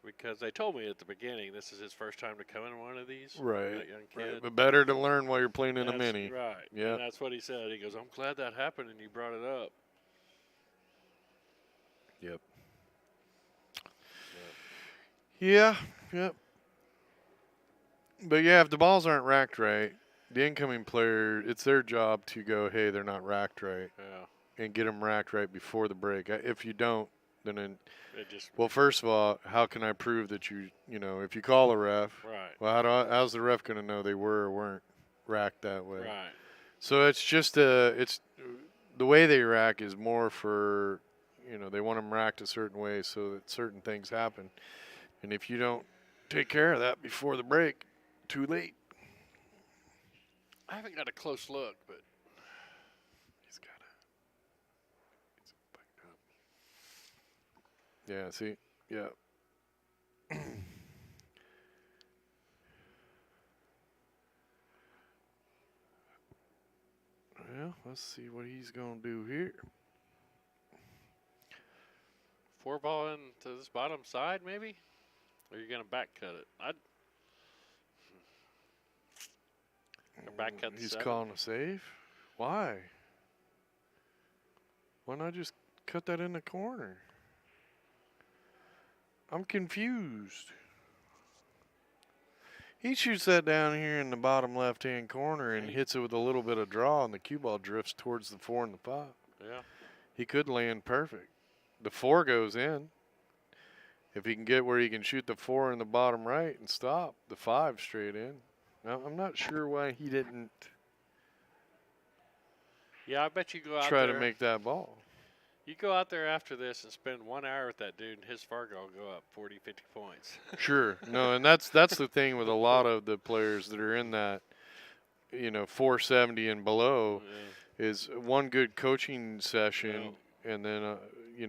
Because they told me at the beginning this is his first time to come in one of these. Right. That young kid. Right. But better to learn while you're playing in a That's mini. Right. Yeah. And that's what he said. He goes, I'm glad that happened and you brought it up. Yep. Yeah. Yep. But yeah, if the balls aren't racked right, the incoming player, it's their job to go, hey, they're not racked right. Yeah. and get them racked right before the break. If you don't, then it just well, first of all, how can I prove that if you call a ref, right. well, how's the ref going to know they were or weren't racked that way? Right. So it's just it's the way they rack is more for, they want them racked a certain way so that certain things happen. And if you don't take care of that before the break, too late. I haven't got a close look, but He's got to. Yeah, see? Yeah. Well, let's see what he's going to do here. 4-ball into this bottom side, maybe? Or are you going to back cut it? I'd back cut the He's 7. calling a save? Why? Why not just cut that in the corner? I'm confused. He shoots that down here in the bottom left-hand corner and hits it with a little bit of draw, and the cue ball drifts towards the 4 and the 5. Yeah. He could land perfect. The 4 goes in. If he can get where he can shoot the 4 in the bottom right and stop, the 5 straight in. Now, I'm not sure why he didn't Yeah, I bet you go out try there. to make that ball. You go out there after this and spend 1 hour with that dude, and his Fargo will go up 40, 50 points. Sure. No, and that's the thing with a lot of the players that are in that, 470 and below, is one good coaching session and then,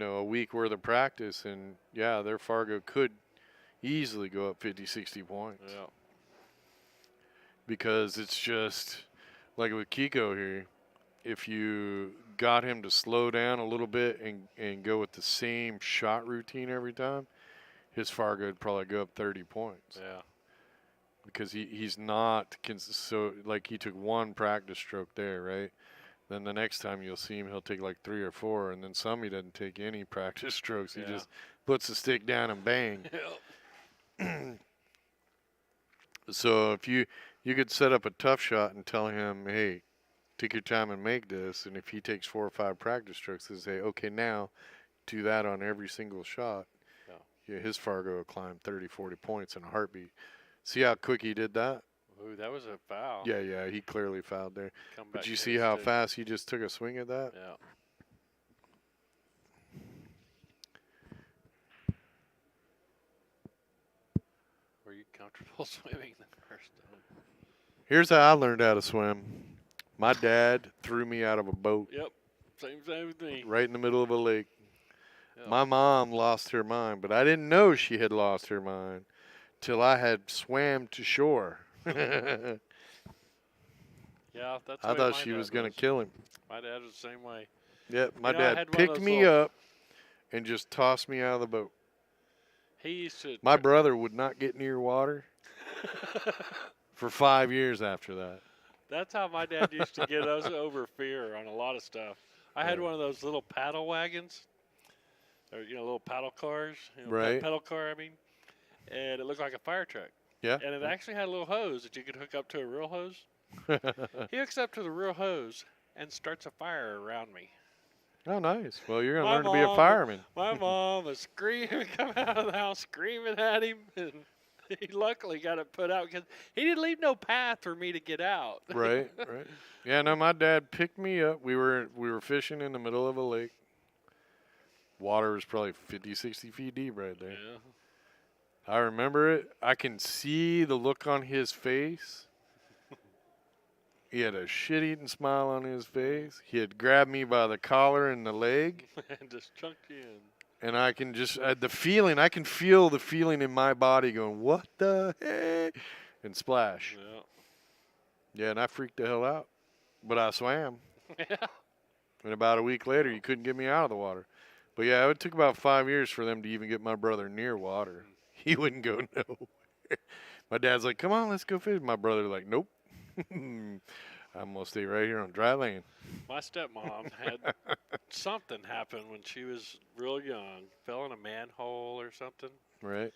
a week worth of practice, and, yeah, their Fargo could easily go up 50, 60 points. Yeah. Because it's just, like with Kiko here, if you got him to slow down a little bit and go with the same shot routine every time, his Fargo would probably go up 30 points. Yeah. Because he's not so like he took 1 practice stroke there, right? Then the next time you'll see him, he'll take like 3 or 4, and then some he doesn't take any practice strokes. He just puts the stick down and bang. So if you could set up a tough shot and tell him, hey, take your time and make this, and if he takes 4 or 5 practice strokes, they say, okay, now do that on every single shot. Yeah, his Fargo will climb 30, 40 points in a heartbeat. See how quick he did that? Ooh, that was a foul. Yeah, he clearly fouled there. But you see his how stick. fast he just took a swing at that? Yeah. Were you comfortable swimming the first time? Here's how I learned how to swim. My dad threw me out of a boat. Yep. Same thing. Right in the middle of a lake. Yep. My mom lost her mind, but I didn't know she had lost her mind till I had swam to shore. Yeah, that's. I thought she was going to kill him. My dad was the same way. Yep, my dad picked me up and just tossed me out of the boat. He used to. My brother would not get near water for 5 years after that. That's how my dad used to get us over fear on a lot of stuff. I had one of those little paddle wagons, or little paddle cars, right? Pedal car, I mean, and it looked like a fire truck. Yeah. And it actually had a little hose that you could hook up to a real hose. He hooks up to the real hose and starts a fire around me. Oh, nice. Well, you're going to learn to be a fireman. My mom was screaming, coming out of the house, screaming at him, and he luckily got it put out because he didn't leave no path for me to get out. Right. Yeah, no, my dad picked me up. We were fishing in the middle of a lake. Water was probably 50, 60 feet deep right there. Yeah. I remember it. I can see the look on his face. He had a shit-eating smile on his face. He had grabbed me by the collar and the leg. And just chunked you in. And I can just, I can feel the feeling in my body going, what the heck? And splash. Yeah. Yeah, and I freaked the hell out. But I swam. Yeah. And about a week later, you couldn't get me out of the water. But yeah, it took about 5 years for them to even get my brother near water. He wouldn't go nowhere. My dad's like, come on, let's go fish. My brother's like, nope. I'm going to stay right here on dry land. My stepmom had something happen when she was real young. Fell in a manhole or something. Right.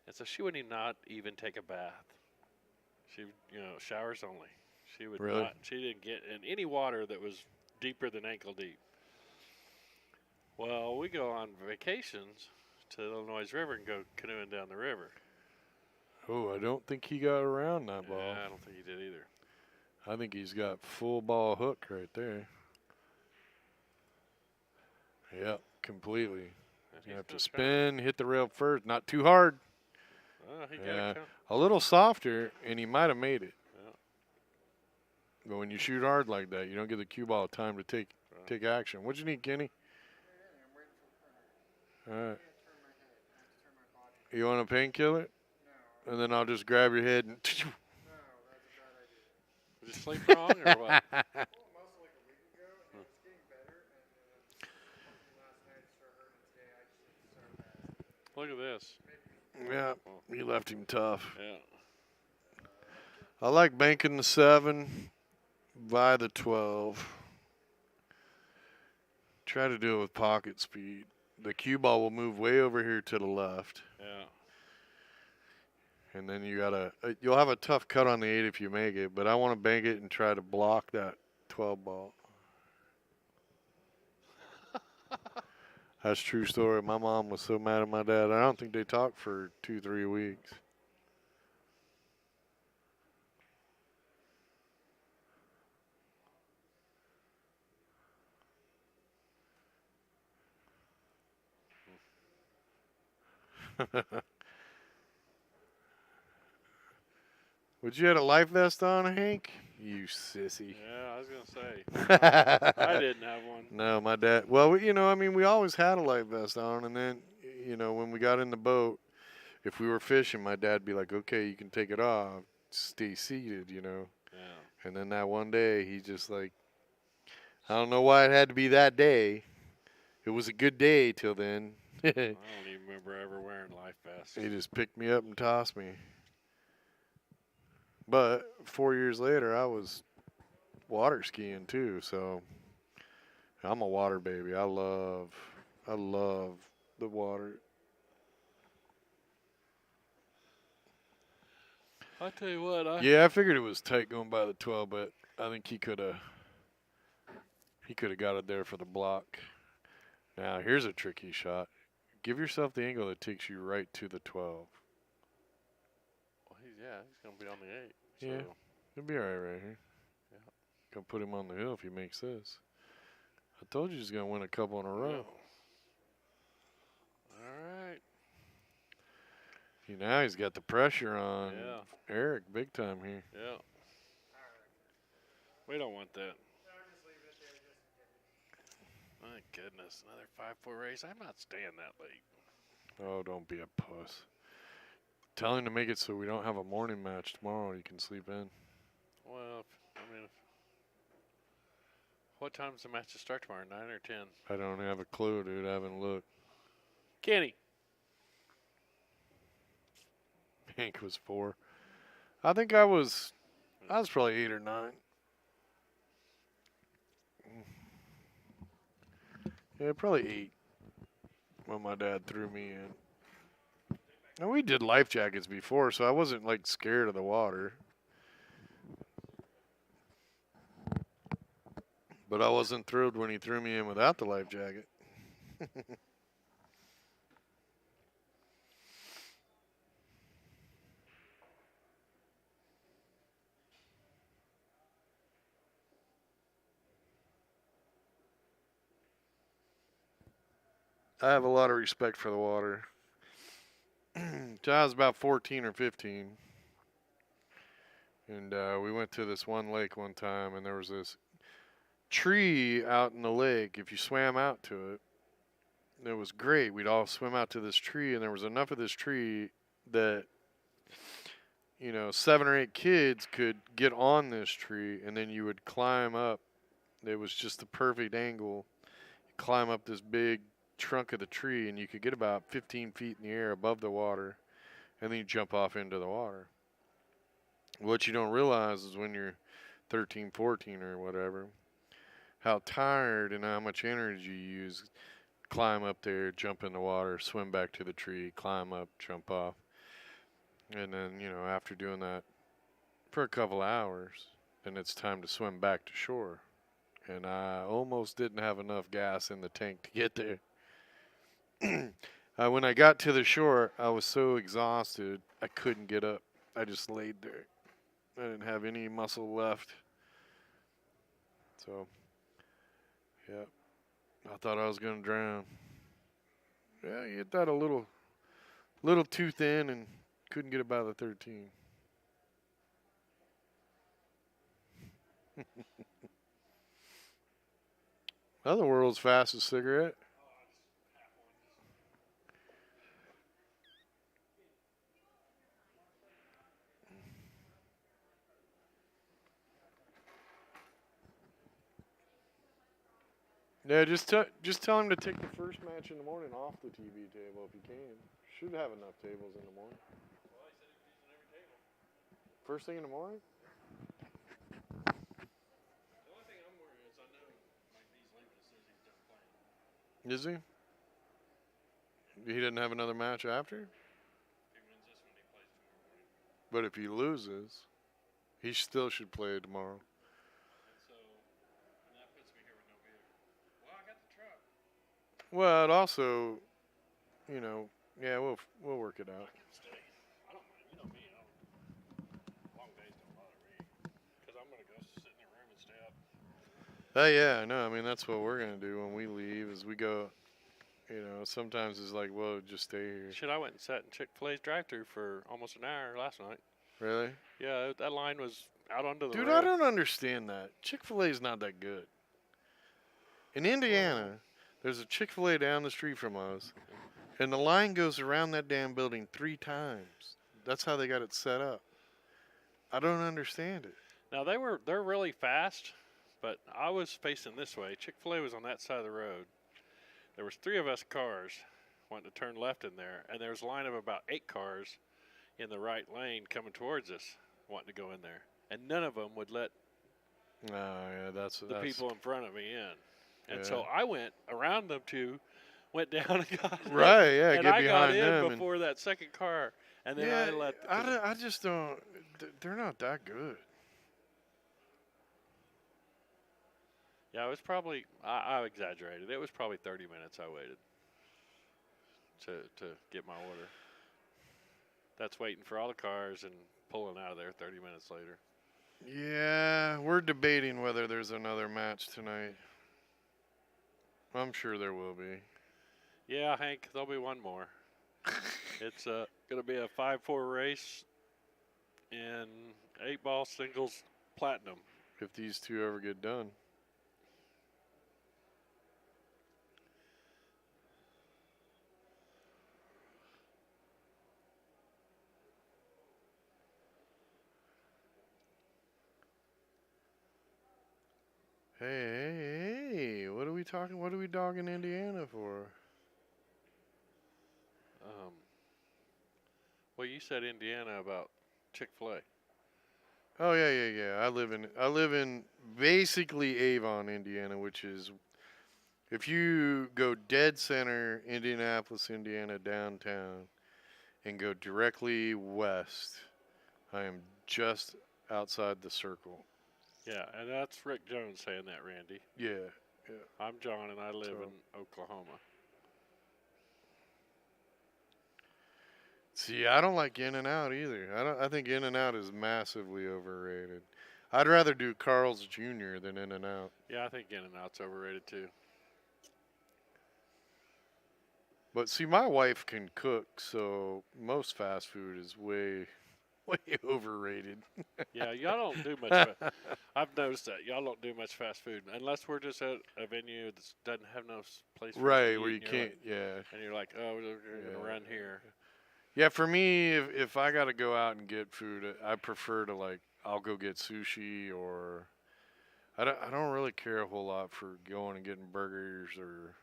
And so she wouldn't not even take a bath. She, showers only. She would really? not. She didn't get in any water that was deeper than ankle deep. Well, we go on vacations to the Illinois River and go canoeing down the river. Oh, I don't think he got around that ball. Yeah, I don't think he did either. I think he's got full ball hook right there. Yep, completely. You have to spin, hit the rail first, not too hard. Oh, he got it. A little softer, and he might have made it. Yeah. But when you shoot hard like that, you don't give the cue ball time to take action. What'd you need, Kenny? All right. You want a painkiller? No. And then I'll just grab your head and. No, that's a bad idea. Did you sleep wrong or what? Well, most like a week ago, and it's getting better. And last night it started hurting. Today I just started bad. Look at this. Yeah, you left him tough. Yeah. I like banking the 7 by the 12. Try to do it with pocket speed. The cue ball will move way over here to the left. Yeah. And then you'll have a tough cut on the 8 if you make it, but I want to bank it and try to block that 12 ball. That's a true story. My mom was so mad at my dad. I don't think they talked for 2-3 weeks. Would you have a life vest on, Hank? You sissy. Yeah, I was going to say. I didn't have one. No, my dad. Well, we always had a life vest on, and then, when we got in the boat, if we were fishing, my dad'd be like, okay, you can take it off. Stay seated, Yeah. And then that one day, he just like, I don't know why it had to be that day. It was a good day till then. I don't even remember ever wearing life vests. He just picked me up and tossed me. But 4 years later, I was water skiing too, so I'm a water baby. I love the water. I tell you what, Yeah, I figured it was tight going by the 12, but I think he could have got it there for the block. Now here's a tricky shot. Give yourself the angle that takes you right to the 12. Well, he's gonna be on the 8. So. Yeah, he'll be all right here. Yeah. Gonna put him on the hill if he makes this. I told you he's gonna win a couple in a row. All right. Now he's got the pressure on Eric big time here. Yeah. We don't want that. My goodness, another 5-4 race. I'm not staying that late. Oh, don't be a puss. Tell him to make it so we don't have a morning match tomorrow. You can sleep in. Well, what time's the matches start tomorrow? 9 or 10? I don't have a clue, dude. I haven't looked. Kenny. Hank was 4. I think I was probably 8 or 9. Yeah, probably 8 when my dad threw me in. And we did life jackets before, so I wasn't like scared of the water. But I wasn't thrilled when he threw me in without the life jacket. I have a lot of respect for the water. I was about 14 or 15. And we went to this one lake one time, and there was this tree out in the lake. If you swam out to it, it was great. We'd all swim out to this tree, and there was enough of this tree that, 7 or 8 kids could get on this tree, and then you would climb up. It was just the perfect angle. You climb up this big trunk of the tree, and you could get about 15 feet in the air above the water, and then you jump off into the water. What you don't realize is when you're 13, 14 or whatever, how tired and how much energy you use. Climb up there, jump in the water, swim back to the tree, climb up, jump off. And then, after doing that for a couple hours, then it's time to swim back to shore. and I almost didn't have enough gas in the tank to get there. When I got to the shore, I was so exhausted I couldn't get up. I just laid there. I didn't have any muscle left. So, yeah, I thought I was gonna drown. Yeah, you hit that a little too thin and couldn't get about the 13. Another world's fastest cigarette. Yeah, just tell him to take the first match in the morning off the TV table if you can. Should have enough tables in the morning. First thing in the morning? The only thing I'm worried is I know Mike D's leaving as soon as he's done playing. Is he? He didn't have another match after? If he wins this one, he plays tomorrow morning. But if he loses, he still should play tomorrow. And that puts me here with no vehicle. Well, I got the truck. Well, it also, yeah, we'll work it out. I can stay. I don't mind. You know me. Long days don't bother me. Because I'm going to go sit in the room and stay up. Oh yeah, no, I mean that's what we're gonna do when we leave. Is we go, sometimes it's like, well, just stay here. Shit, I went and sat in Chick-fil-A's drive-thru for almost an hour last night. Really? Yeah, that line was out onto the Dude, road. I don't understand that. Chick-fil-A is not that good. In Indiana, there's a Chick-fil-A down the street from us, and the line goes around that damn building 3 times. That's how they got it set up. I don't understand it. Now they're really fast, but I was facing this way. Chick-fil-A was on that side of the road. There was 3 of us cars wanting to turn left in there, and there was a line of about 8 cars in the right lane coming towards us wanting to go in there, and none of them would let Oh yeah, that's the people in front of me in. And Yeah. so I went around them 2, went down and got in. Right. Yeah, and get I got behind in them. before that second car, and then yeah, I let. I just don't. They're not that good. Yeah, it was probably I exaggerated. It was probably 30 minutes I waited to get my order. That's waiting for all the cars and pulling out of there 30 minutes later. Yeah, we're debating whether there's another match tonight. I'm sure there will be. Yeah, Hank, there'll be one more. It's going to be a 5-4 race in 8-ball singles platinum. If these two ever get done. Hey, what are we talking? What are we dogging Indiana for? Well, you said Indiana about Chick-fil-A. Oh yeah. I live in basically Avon, Indiana, which is if you go dead center Indianapolis, Indiana downtown and go directly west, I am just outside the circle. Yeah, and that's Rick Jones saying that, Randy. Yeah. I'm John, and I live in Oklahoma. See, I don't like In-N-Out either. I think In-N-Out is massively overrated. I'd rather do Carl's Jr. than In-N-Out. Yeah, I think In-N-Out's overrated too. But see, my wife can cook, so most fast food is way overrated. Yeah, y'all don't do much. I've noticed that y'all don't do much fast food unless we're just at a venue that doesn't have no place. For us to Right, eat, where you and you're can't, like, and you're like, oh, we're gonna run here. Yeah, for me, if I got to go out and get food, I prefer to I'll go get sushi or I don't really care a whole lot for going and getting burgers or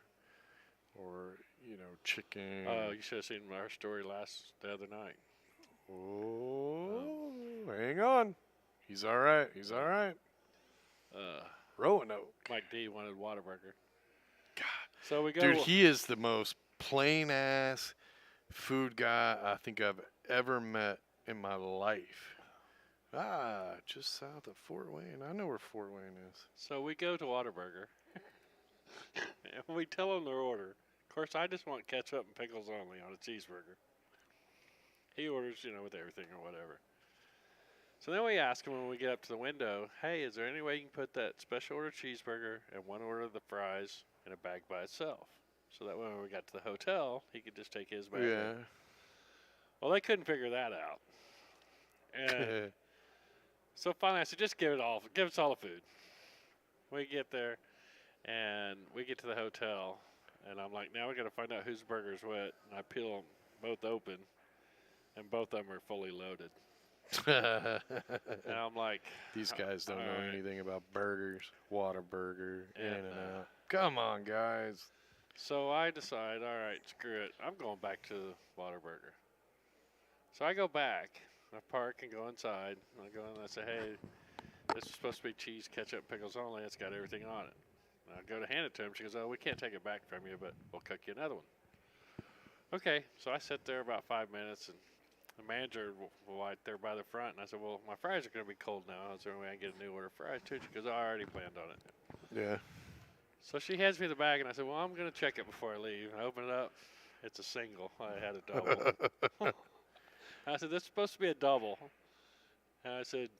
chicken. You should have seen our story the other night. Oh, hang on. He's all right. He's all right. Roanoke. Mike D wanted Whataburger. God. So we go. Dude, he is the most plain ass food guy I think I've ever met in my life. Just south of Fort Wayne. I know where Fort Wayne is. So we go to Whataburger, and we tell them their order. Of course, I just want ketchup and pickles only on a cheeseburger. He orders, with everything or whatever. So then we ask him when we get up to the window, hey, is there any way you can put that special order cheeseburger and one order of the fries in a bag by itself? So that when we got to the hotel, he could just take his bag. Yeah. Well, they couldn't figure that out. And so finally I said, just give us all the food. We get there, and we get to the hotel, and I'm like, now we got to find out whose burger's what. And I peel them both open, and both of them are fully loaded. And I'm like, these guys don't know right. anything about burgers. Whataburger, And, In-N-Out. Come on, guys. So I decide, all right, screw it. I'm going back to Whataburger. So I go back. I park and go inside. I go in and I say, hey, this is supposed to be cheese, ketchup, pickles only. It's got everything on it. And I go to hand it to him. She goes, oh, we can't take it back from you, but we'll cook you another one. Okay, so I sit there about 5 minutes, and the manager was right there by the front. And I said, well, my fries are going to be cold now. Is there any way I can get a new order of fries too? She goes, oh, I already planned on it. Yeah. So she hands me the bag, and I said, well, I'm going to check it before I leave. I open it up. It's a single. I had a double. I said, this is supposed to be a double. And I said,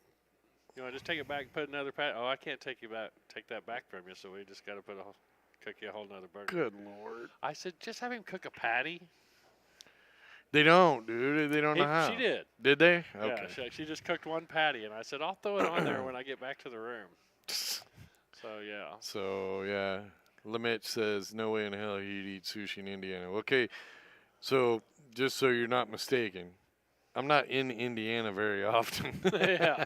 just take it back and put another patty. Oh, I can't take that back from you, so we just got to cook you a whole nother burger. Good Lord. I said, just have him cook a patty. They don't, dude. They don't know how. She did. Did they? Yeah, Okay. she just cooked one patty, and I said, I'll throw it on there when I get back to the room. So, yeah. Limit says, no way in hell he'd eat sushi in Indiana. Okay, so just so you're not mistaken, I'm not in Indiana very often. yeah.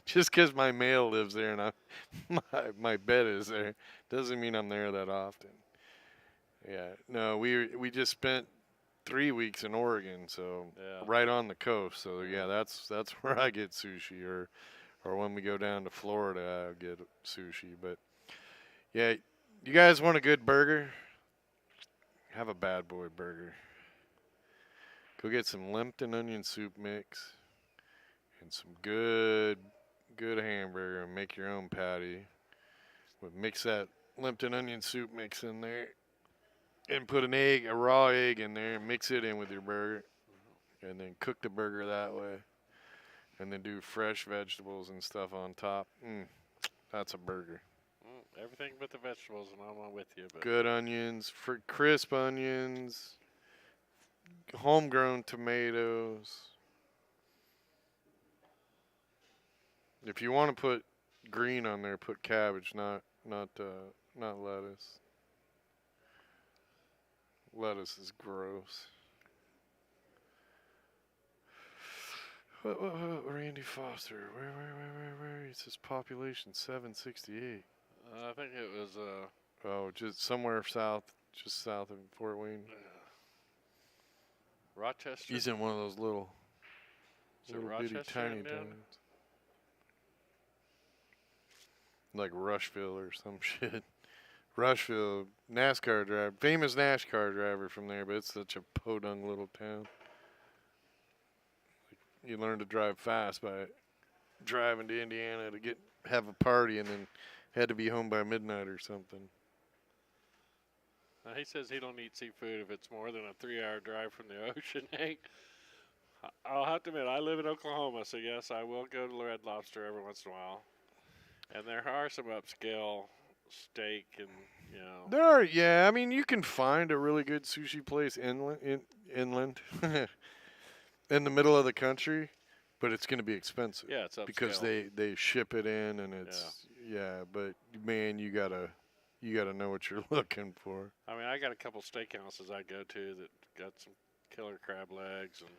Just because my mail lives there and my bed is there doesn't mean I'm there that often. Yeah, no, we just spent 3 weeks in Oregon, so right on the coast. So yeah, that's where I get sushi, or when we go down to Florida, I'll get sushi. But yeah, you guys want a good burger? Have a Bad Boy burger. Go get some Lipton onion soup mix and some good hamburger, and make your own patty. Mix that Lipton onion soup mix in there, and put a raw egg in there, and mix it in with your burger, and then cook the burger that way, and then do fresh vegetables and stuff on top. That's a burger. Everything but the vegetables, and I'm not with you. But Good onions, crisp onions, homegrown tomatoes. If you want to put green on there, put cabbage, not lettuce. Lettuce is gross. What, Randy Foster? Where? It says population 768. I think it was just somewhere south, just south of Fort Wayne. Rochester. He's in one of those little bitty Rochester, tiny Indiana? towns. Like Rushville or some shit. Rushville, NASCAR driver, famous NASCAR driver from there, but it's such a podunk little town. You learn to drive fast by driving to Indiana to have a party, and then had to be home by midnight or something. He says he don't eat seafood if it's more than a 3-hour drive from the ocean. Hank, I'll have to admit, I live in Oklahoma, so yes, I will go to the Red Lobster every once in a while. And there are some upscale steak and, There are, yeah. I mean, you can find a really good sushi place inland, in the middle of the country, but it's going to be expensive. Yeah, it's upscale. Because they ship it in, and it's but man, you gotta know what you're looking for. I mean, I got a couple steakhouses I go to that got some killer crab legs and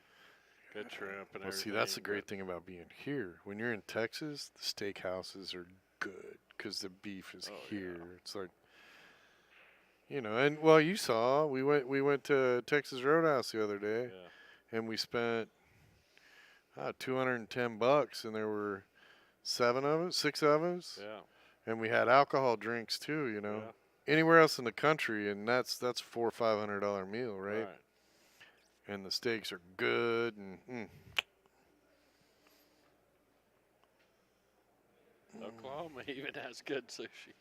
good shrimp and everything. See, that's the great thing about being here. When you're in Texas, the steakhouses are good because the beef is here. Yeah. It's like, and you saw we went to Texas Roadhouse the other day, and we spent $210, and there were 6 of us. Yeah. And we had alcohol drinks too. Yeah. Anywhere else in the country, and that's $400 or $500 meal, right? And the steaks are good, and Oklahoma even has good sushi.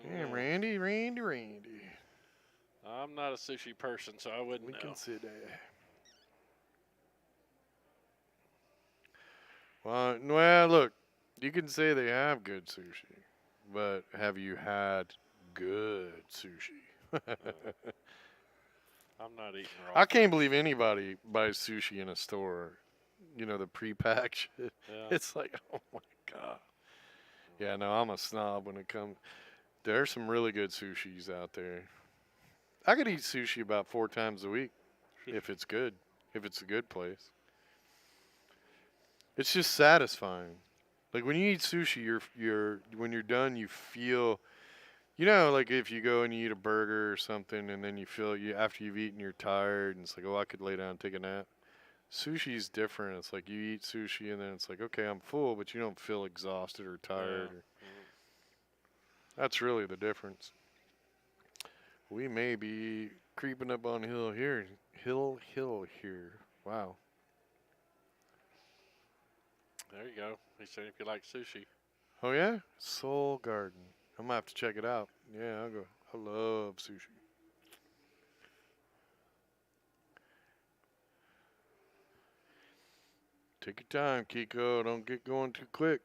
Yeah, Randy. I'm not a sushi person, so I wouldn't We know. consider. Well, look, you can say they have good sushi, but have you had good sushi? I'm not eating raw. I can't fish. believe anybody buys sushi in a store. You know, the pre-pack shit. Yeah. It's like, oh my God. Yeah, no, I'm a snob when it comes. There's some really good sushis out there. I could eat sushi about 4 times a week if it's good. If it's a good place. It's just satisfying. Like when you eat sushi, you're when you're done, you feel, you know, like if you go and you eat a burger or something, and then you feel you after you've eaten, you're tired, and it's like, oh, I could lay down and take a nap. Sushi's different. It's like you eat sushi, and then it's like, okay, I'm full, but you don't feel exhausted or tired. Yeah. That's really the difference. We may be creeping up on hill here. Hill here. Wow. There you go. He said if you like sushi. Oh yeah, Soul Garden. I'm gonna have to check it out. Yeah, I'll go. I love sushi. Take your time, Kiko. Don't get going too quick.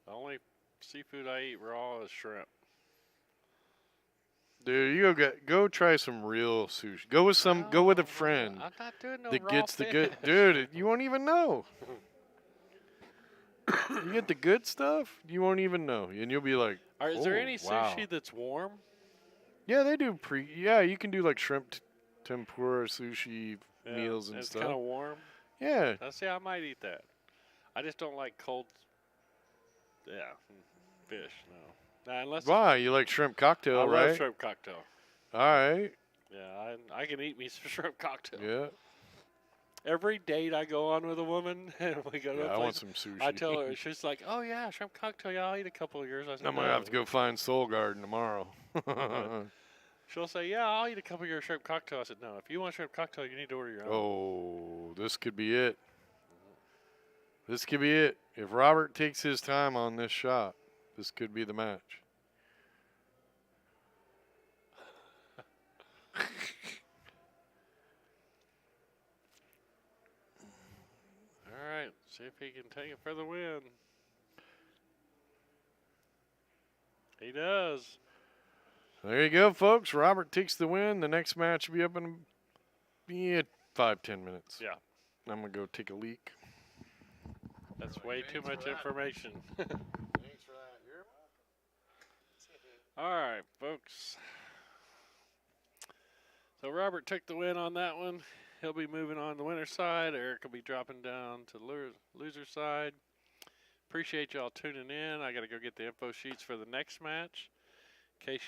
The only seafood I eat raw is shrimp. Dude, you go try some real sushi. Go with go with a friend I'm not doing no that raw gets the good. fish. Dude, you won't even know. You get the good stuff, you won't even know, and you'll be like, Is there "Oh, any wow." sushi that's warm? Yeah, they do Yeah, you can do like shrimp tempura sushi Yeah, meals and it's stuff. kind of warm. Yeah. See, I might eat that. I just don't like cold. Yeah, fish. No, unless Why? You like shrimp cocktail, I right? love shrimp cocktail. All right. Yeah, I can eat me some shrimp cocktail. Yeah. Every date I go on with a woman, and we go to Yeah, a I want place, some sushi. I tell her, she's like, "Oh yeah, shrimp cocktail. Yeah, I'll eat a couple of yours." I said, I'm gonna "No." have to go find Soul Garden tomorrow. She'll say, "Yeah, I'll eat a couple of your shrimp cocktail." I said, "No, if you want shrimp cocktail, you need to order your own." Oh, this could be it. This could be it. If Robert takes his time on this shot, this could be the match. All right, see if he can take it for the win. He does. There you go, folks. Robert takes the win. The next match will be up in 5-10 minutes. Yeah. I'm gonna go take a leak. That's way too much information. Thanks for that. You're All right, folks. So Robert took the win on that one. He'll be moving on to the winner's side. Eric will be dropping down to the loser's side. Appreciate y'all tuning in. I got to go get the info sheets for the next match. In case